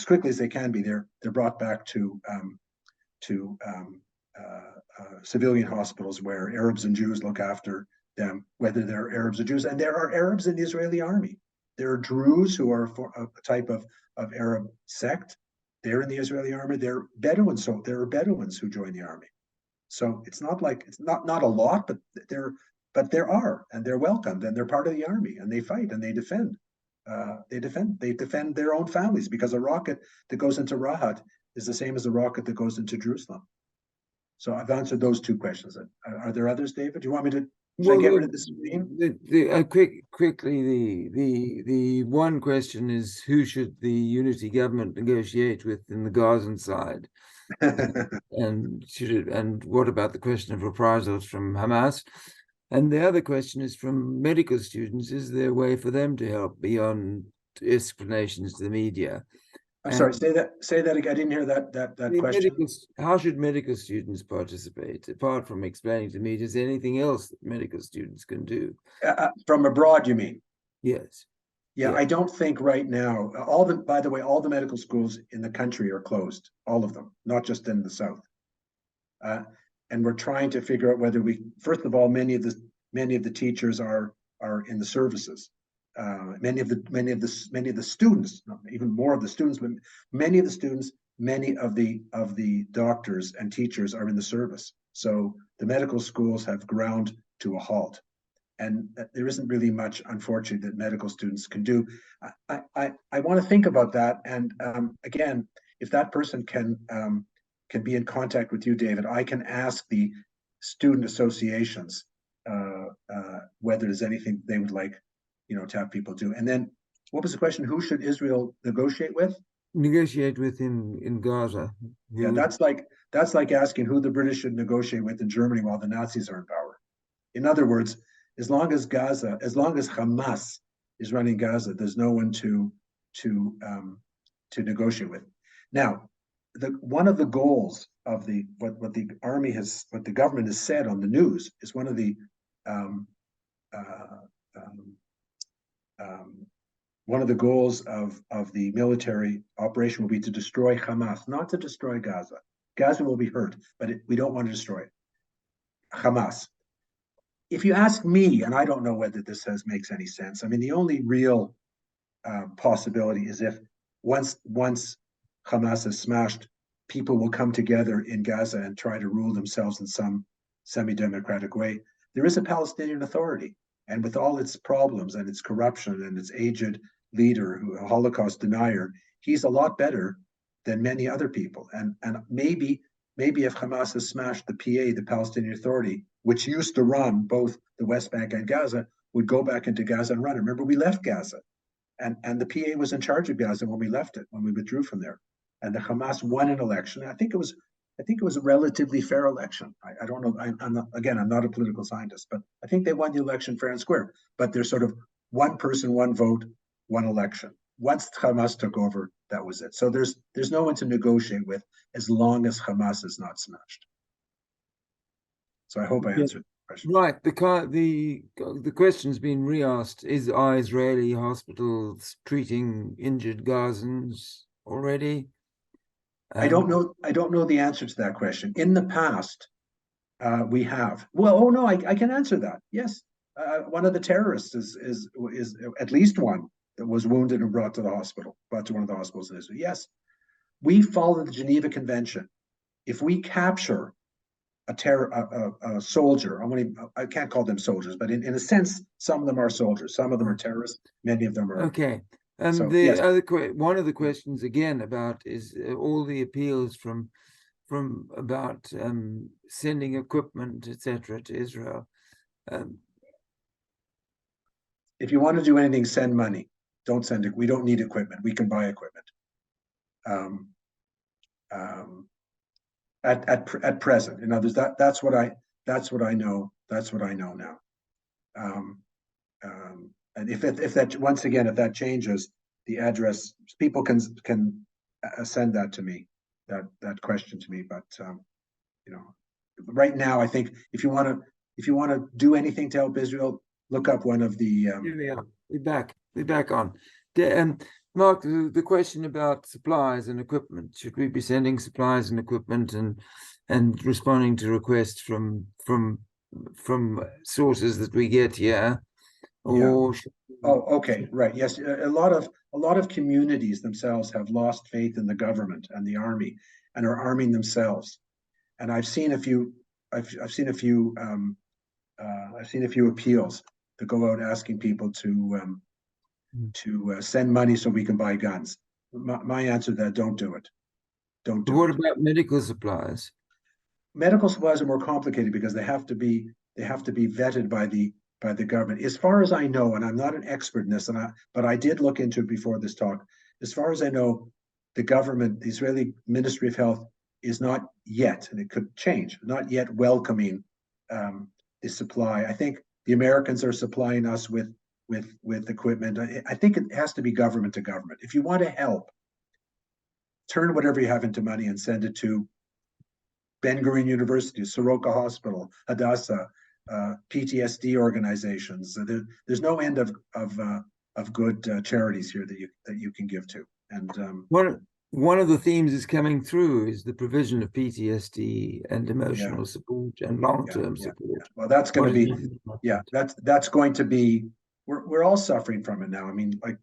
quickly as they can be, they're brought back to civilian hospitals where Arabs and Jews look after them, whether they're Arabs or Jews. And there are Arabs in the Israeli army. There are Druze who are a type of Arab sect. They're in the Israeli army. They're Bedouins, so there are Bedouins who join the army. So it's not like it's not a lot, but there are, and they're welcomed, and they're part of the army, and they fight and they defend. They defend their own families, because a rocket that goes into Rahat is the same as a rocket that goes into Jerusalem. So I've answered those 2 questions. Are there others, David? Do you want me to? Should I get rid of the screen? Quickly, the one question is, who should the unity government negotiate with in the Gazan side? and what about the question of reprisals from Hamas? And the other question is from medical students: is there a way for them to help beyond explanations to the media? I'm sorry, And say that again. I didn't hear that question. how should medical students participate? Apart from explaining to me, is there anything else that medical students can do? From abroad, you mean? Yes. Yeah, Yeah. I don't think right now, by the way, all the medical schools in the country are closed, all of them, not just in the South. And we're trying to figure out whether first of all, many of the teachers are in the services. Many of the students, even more of the students, but many of the students, many of the doctors and teachers are in the service. So the medical schools have ground to a halt. And there isn't really much, unfortunately, that medical students can do. I want to think about that. And again, if that person can be in contact with you, David, I can ask the student associations whether there's anything they would like, to have people do. And then, what was the question? Who should Israel negotiate with? Negotiate with him in Gaza. Yeah, that's like asking who the British should negotiate with in Germany while the Nazis are in power. In other words, as long as Hamas is running Gaza, there's no one to negotiate with. Now, one of the goals of what the government has said on the news is one of the goals of the military operation will be to destroy Hamas, not to destroy Gaza. Gaza will be hurt, but we don't want to destroy Hamas. If you ask me, and I don't know whether this makes any sense, I mean, the only real possibility is if once Hamas is smashed, people will come together in Gaza and try to rule themselves in some semi-democratic way. There is a Palestinian Authority, and with all its problems and its corruption and its aged leader, a Holocaust denier, he's a lot better than many other people. And maybe if Hamas has smashed the PA, the Palestinian Authority, which used to run both the West Bank and Gaza, would go back into Gaza and run it. Remember, we left Gaza, and the PA was in charge of Gaza when we left it, when we withdrew from there. And the Hamas won an election. I think it was a relatively fair election. I don't know. I'm not a political scientist, but I think they won the election fair and square. But there's sort of one person, one vote, one election. Once Hamas took over, that was it. So there's no one to negotiate with as long as Hamas is not smashed. So I hope I answered the question. Right. The question's been re-asked. Are Israeli hospitals treating injured Gazans already? I don't know the answer to that question. In the past, we have. Well, no, I can answer that. Yes, one of the terrorists is at least one that was wounded and brought to one of the hospitals in Israel. Yes, we follow the Geneva Convention. If we capture a soldier, I can't call them soldiers, but in a sense, some of them are soldiers, some of them are terrorists, many of them are. Okay. And So, the yes. one of the questions again about is all the appeals from about sending equipment, etc., to Israel. If you want to do anything, send money. Don't send it. We don't need equipment. We can buy equipment. At present, in others, that's what I know. That's what I know now. And if that once again, if that changes, the address, people can send that to me, that question to me. But right now, I think if you want to do anything to help Israel, look up one of the. Here we are. We're back on. Mark, the question about supplies and equipment. Should we be sending supplies and equipment and responding to requests from sources that we get here? Or okay, right. Yes, a lot of communities themselves have lost faith in the government and the army and are arming themselves. And I've seen a few appeals that go out asking people to send money so we can buy guns. My answer to that: don't do it. Don't do it. What about medical supplies? Medical supplies are more complicated because they have to be vetted by the government. As far as I know, and I'm not an expert in this, but I did look into it before this talk. As far as I know, the government, the Israeli Ministry of Health, is not yet, and it could change, not yet welcoming the supply. I think the Americans are supplying us with equipment. I think it has to be government to government. If you want to help, turn whatever you have into money and send it to Ben Gurion University, Soroka Hospital, Hadassah, PTSD organizations. There's no end of good charities here that you can give to. And one of the themes is coming through is the provision of PTSD and emotional support and long-term support. Well, that's going to be that's going to be. We're all suffering from it now. I mean, like,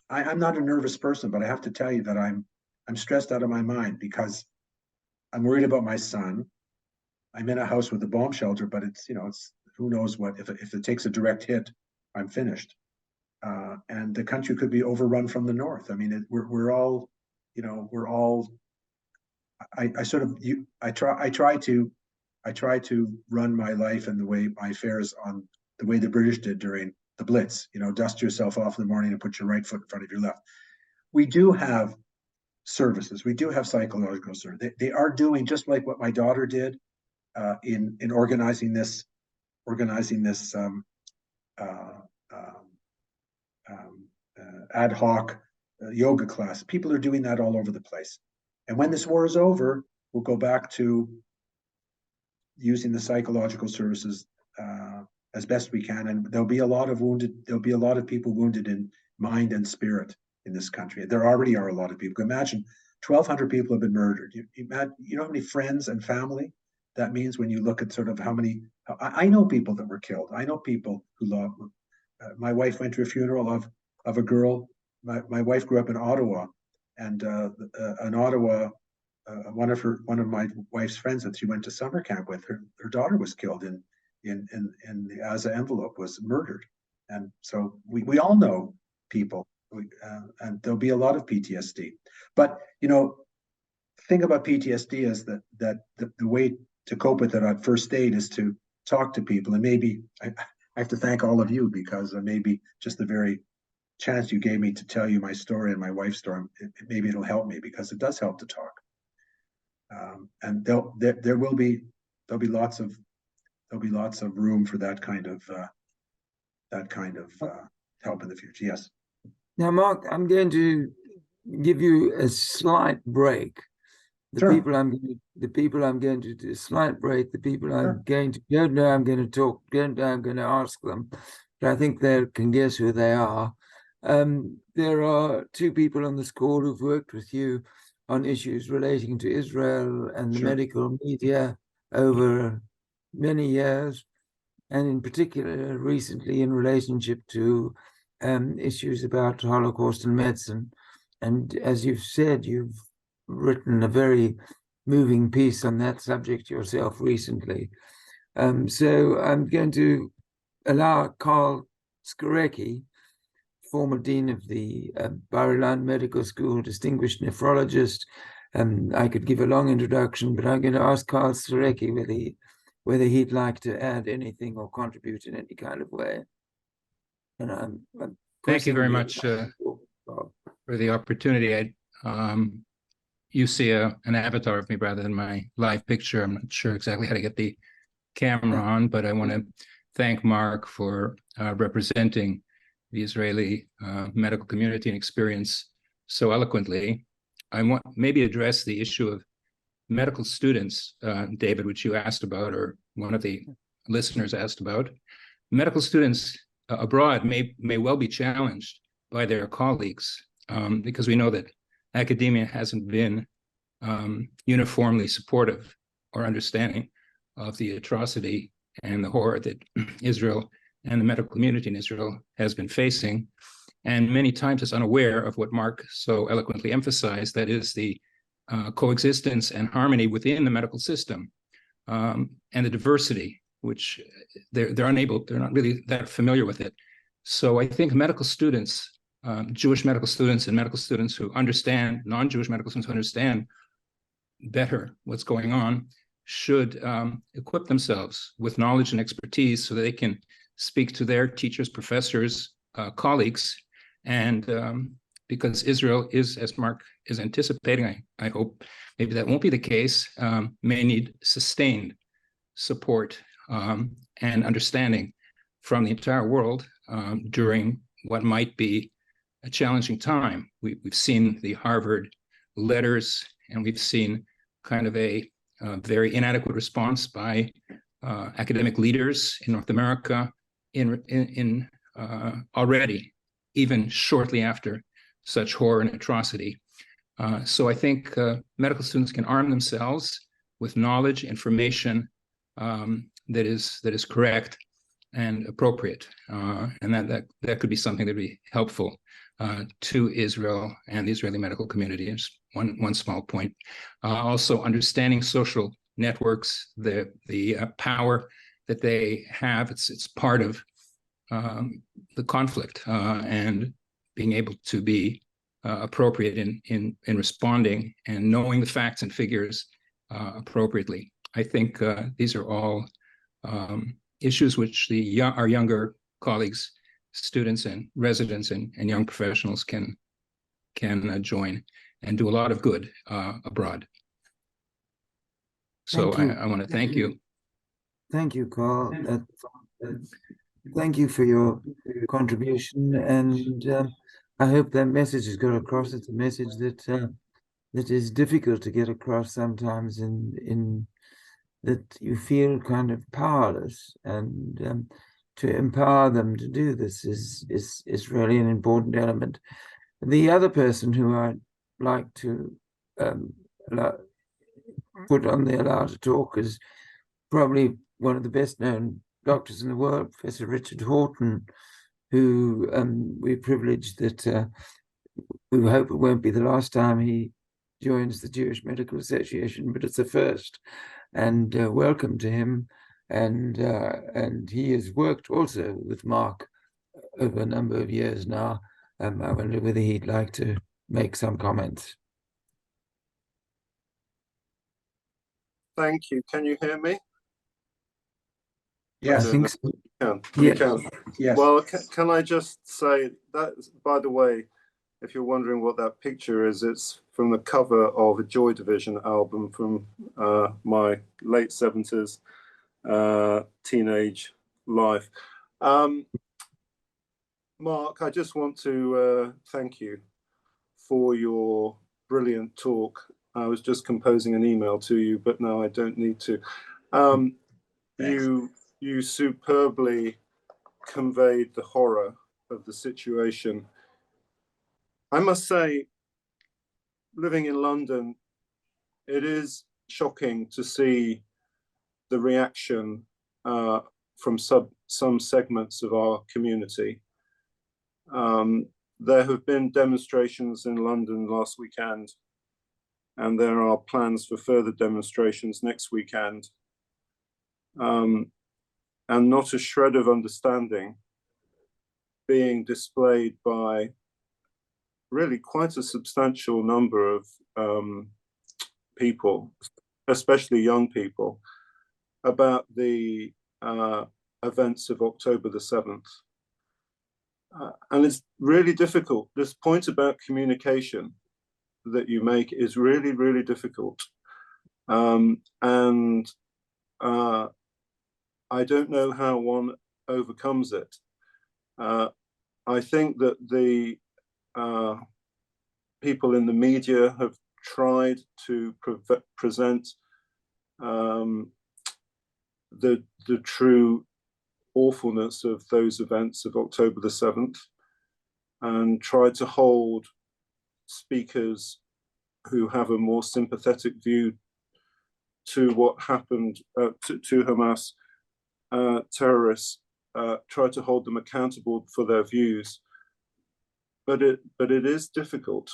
I'm not a nervous person, but I have to tell you that I'm stressed out of my mind because I'm worried about my son. I'm in a house with a bomb shelter, but it's who knows what, if it takes a direct hit, I'm finished. And the country could be overrun from the north. I mean, we're all, we're all. I try to run my life and the way my affairs on the way the British did during the Blitz. Dust yourself off in the morning and put your right foot in front of your left. We do have services. We do have psychological services. They are doing just like what my daughter did in organizing this ad hoc yoga class. People are doing that all over the place. And when this war is over, we'll go back to using the psychological services as best we can. And there'll be a lot of people wounded in mind and spirit in this country. There already are a lot of people. Imagine 1,200 people have been murdered. You know how many friends and family that means when you look at sort of how many. I know people that were killed. I know people who lost. My wife went to a funeral of a girl. My wife grew up in Ottawa, and in Ottawa, one of my wife's friends that she went to summer camp with, her daughter was killed in the Gaza envelope, was murdered. And so we all know people, and there'll be a lot of PTSD. But the thing about PTSD is that the way to cope with it at first aid is to talk to people. And maybe I have to thank all of you, because maybe just the very chance you gave me to tell you my story and my wife's story, maybe it'll help me, because it does help to talk. And there'll be lots of room for that kind of help in the future. Yes. Now, Mark, I'm going to give you a slight break. The people I'm going to do a slight break. The people I'm going to don't know I'm going to talk, don't know I'm going to ask them, but I think they can guess who they are. There are two people on this call who've worked with you on issues relating to Israel and the medical media over many years, and in particular recently in relationship to issues about Holocaust and medicine. And as you've said, you've written a very moving piece on that subject yourself recently. So I'm going to allow Karl Skorecki, former dean of the Bar-Ilan Medical School, distinguished nephrologist. I could give a long introduction, but I'm going to ask Karl Skorecki whether he'd like to add anything or contribute in any kind of way. And I'm thank you very much for the opportunity. You see an avatar of me rather than my live picture. I'm not sure exactly how to get the camera on, but I want to thank Mark for representing the Israeli medical community and experience so eloquently. I want maybe address the issue of medical students, David, which you asked about, or one of the listeners asked about. Medical students abroad may well be challenged by their colleagues, because we know that academia hasn't been uniformly supportive or understanding of the atrocity and the horror that Israel and the medical community in Israel has been facing, and many times is unaware of what Mark so eloquently emphasized, that is the coexistence and harmony within the medical system, and the diversity, which they're not really that familiar with it. So I think medical students, Jewish medical students and medical students who understand, non-Jewish medical students who understand better what's going on, should equip themselves with knowledge and expertise so that they can speak to their teachers, professors, colleagues, and because Israel is, as Mark is anticipating, I hope maybe that won't be the case, may need sustained support and understanding from the entire world during what might be a challenging time. We've seen the Harvard letters, and we've seen kind of a very inadequate response by academic leaders in North America in already, even shortly after such horror and atrocity. So I think medical students can arm themselves with knowledge, information that is correct and appropriate, and that could be something that would be helpful to Israel and the Israeli medical community. Is one small point. Also, understanding social networks, the power that they have. It's part of the conflict, and being able to be appropriate in responding and knowing the facts and figures appropriately. I think these are all issues which our younger colleagues, students and residents and young professionals can join and do a lot of good abroad. So I want to thank you. Thank you, Carl. Thank you for your contribution, and I hope that message has got across. It's a message that is difficult to get across sometimes, in that you feel kind of powerless, and to empower them to do this is really an important element. The other person who I'd like to put on there allowed to talk is probably one of the best known doctors in the world, Professor Richard Horton, who we're privileged that we hope it won't be the last time he joins the Jewish Medical Association, but it's the first. And welcome to him. And he has worked also with Mark over a number of years now. I wonder whether he'd like to make some comments. Thank you. Can you hear me? Yes. I think so. You Yes. can. Yes. Well, can I just say that, by the way, if you're wondering what that picture is, it's from the cover of a Joy Division album from my late 70s teenage life. Mark, I just want to thank you for your brilliant talk. I was just composing an email to you, but now I don't need to. You superbly conveyed the horror of the situation. I must say, living in London, it is shocking to see the reaction from some segments of our community. There have been demonstrations in London last weekend, and there are plans for further demonstrations next weekend. And not a shred of understanding being displayed by really quite a substantial number of people, especially young people, about the events of October the 7th. And it's really difficult. This point about communication that you make is really, really difficult. And I don't know how one overcomes it. I think that the people in the media have tried to present the true awfulness of those events of October the 7th, and tried to hold speakers who have a more sympathetic view to what happened to Hamas terrorists, try to hold them accountable for their views. But it is difficult.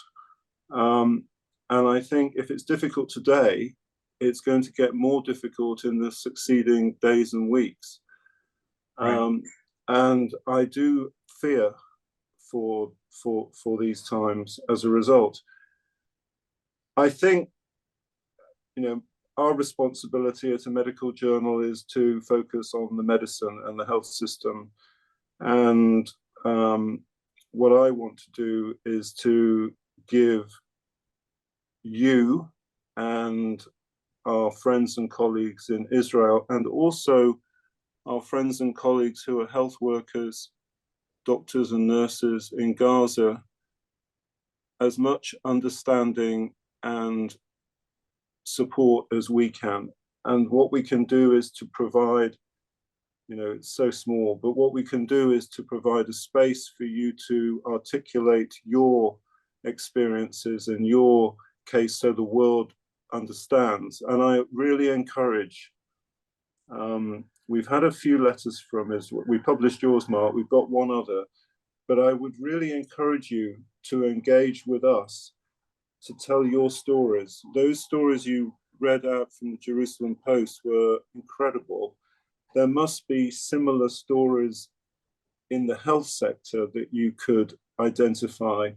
And I think if it's difficult today, it's going to get more difficult in the succeeding days and weeks. Right. And I do fear for these times as a result. I think, our responsibility as a medical journal is to focus on the medicine and the health system. And what I want to do is to give you and our friends and colleagues in Israel, and also our friends and colleagues who are health workers, doctors and nurses in Gaza, as much understanding and support as we can. And what we can do is to provide, you know, it's so small, but what we can do is to provide a space for you to articulate your experiences and your case so the world understands. And I really encourage, we've had a few letters from Israel. We published yours, Mark. We've got one other, but I would really encourage you to engage with us, to tell your stories. Those stories you read out from the Jerusalem Post were incredible. There must be similar stories in the health sector that you could identify.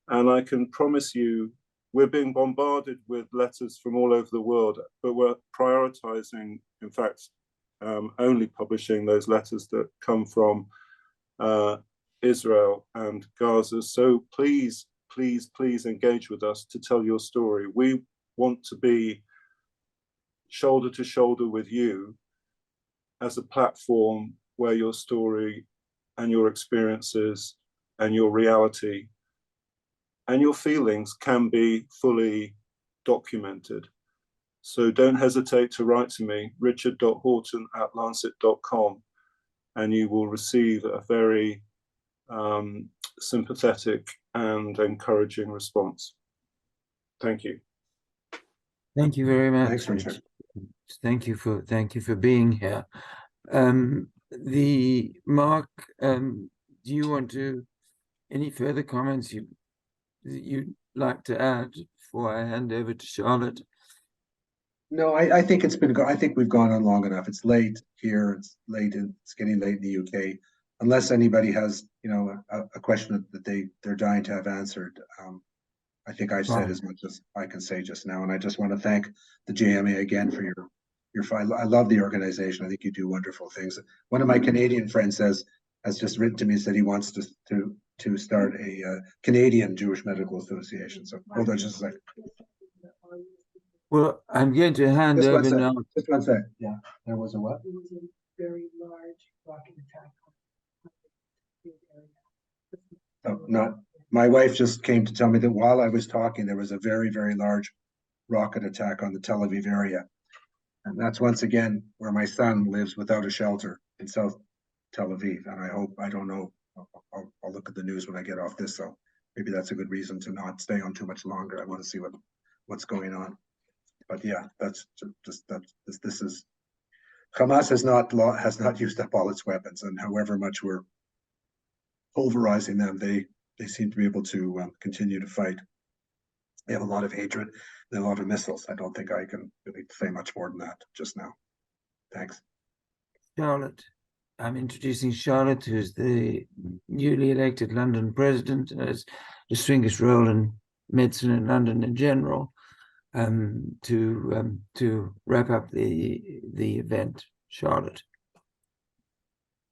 And I can promise you, we're being bombarded with letters from all over the world, but we're prioritizing, in fact, only publishing those letters that come from Israel and Gaza. So please, please, please engage with us to tell your story. We want to be shoulder to shoulder with you as a platform where your story and your experiences and your reality and your feelings can be fully documented. So don't hesitate to write to me, richard.horton@lancet.com, and you will receive a very sympathetic and encouraging response. Thank you. Thank you very much. Thanks, Richard. Thank you for being here. Mark, do you want to any further comments you'd like to add before I hand over to Charlotte? No, I think it's been. I think we've gone on long enough. It's late here. It's late. It's getting late in the UK. Unless anybody has, you know, a question that they're dying to have answered. I think I've said as much as I can say just now, and I just want to thank the JMA again for your. I love the organization. I think you do wonderful things. One of my Canadian friends has just written to me, said he wants to start a Canadian Jewish Medical Association. So hold on just a second. Well, I'm going to hand over now. Just one sec. Yeah, there was a what? There was a very large rocket attack on the area. Oh, not. My wife just came to tell me that while I was talking, there was a very, very large rocket attack on the Tel Aviv area. And that's once again where my son lives without a shelter in South Tel Aviv. And I don't know, I'll look at the news when I get off this. So maybe that's a good reason to not stay on too much longer. I want to see what's going on. But yeah, that's just that. This is Hamas has not used up all its weapons, and however much we're pulverizing them, they seem to be able to continue to fight. They have a lot of hatred and a lot of missiles. I don't think I can really say much more than that just now. Thanks. Charlotte. I'm introducing Charlotte, who's the newly elected London president, has distinguished role in medicine in London in general, to wrap up the event. Charlotte.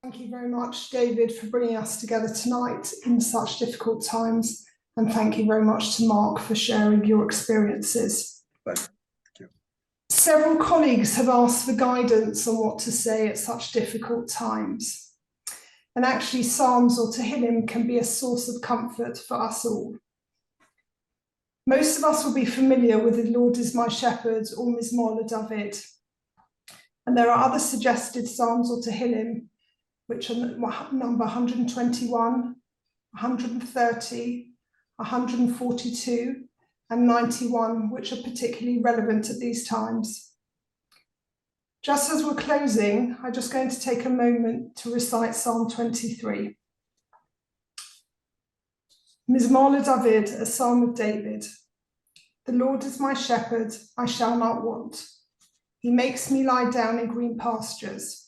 Thank you very much, David, for bringing us together tonight in such difficult times. And thank you very much to Mark for sharing your experiences. Thank you. Several colleagues have asked for guidance on what to say at such difficult times. And actually, Psalms or Tehillim can be a source of comfort for us all. Most of us will be familiar with The Lord is My Shepherd or Mizmor LeDavid. And there are other suggested Psalms or Tehillim, which are number 121, 130, 142, and 91, which are particularly relevant at these times. Just as we're closing, I'm just going to take a moment to recite Psalm 23. Mizmor LeDavid, a Psalm of David. The Lord is my shepherd, I shall not want. He makes me lie down in green pastures.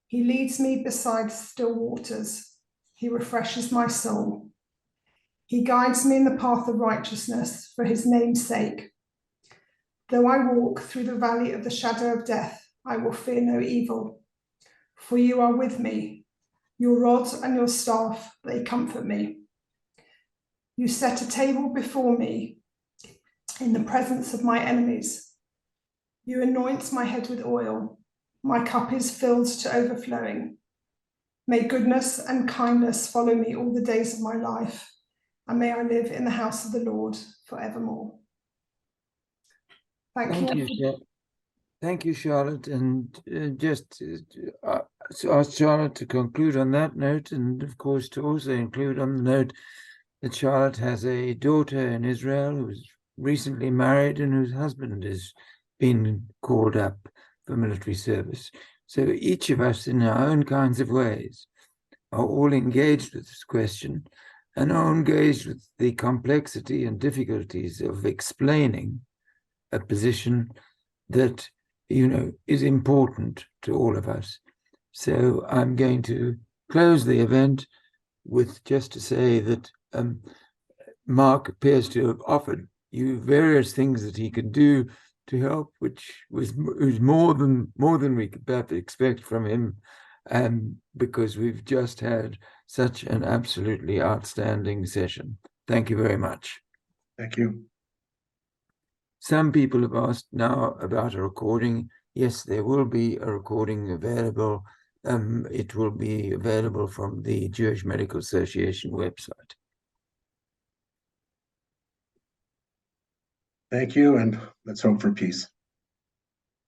He leads me beside still waters. He refreshes my soul. He guides me in the path of righteousness for his name's sake. Though I walk through the valley of the shadow of death, I will fear no evil. For you are with me. Your rod and your staff, they comfort me. You set a table before me in the presence of my enemies. You anoint my head with oil. My cup is filled to overflowing. May goodness and kindness follow me all the days of my life, and may I live in the house of the Lord forevermore. Thank you. Thank you, Charlotte. And just ask Charlotte to conclude on that note, and of course to also include on the note that Charlotte has a daughter in Israel who's recently married and whose husband has been called up for military service. So each of us, in our own kinds of ways, are all engaged with this question and are engaged with the complexity and difficulties of explaining a position that, you know, is important to all of us. So I'm going to close the event with just to say that Mark appears to have offered you various things that he could do to help, which was more than we could perhaps expect from him, because we've just had such an absolutely outstanding session. Thank you very much. Thank you. Some people have asked now about a recording. Yes, there will be a recording available. It will be available from the Jewish Medical Association website. Thank you, and let's hope for peace.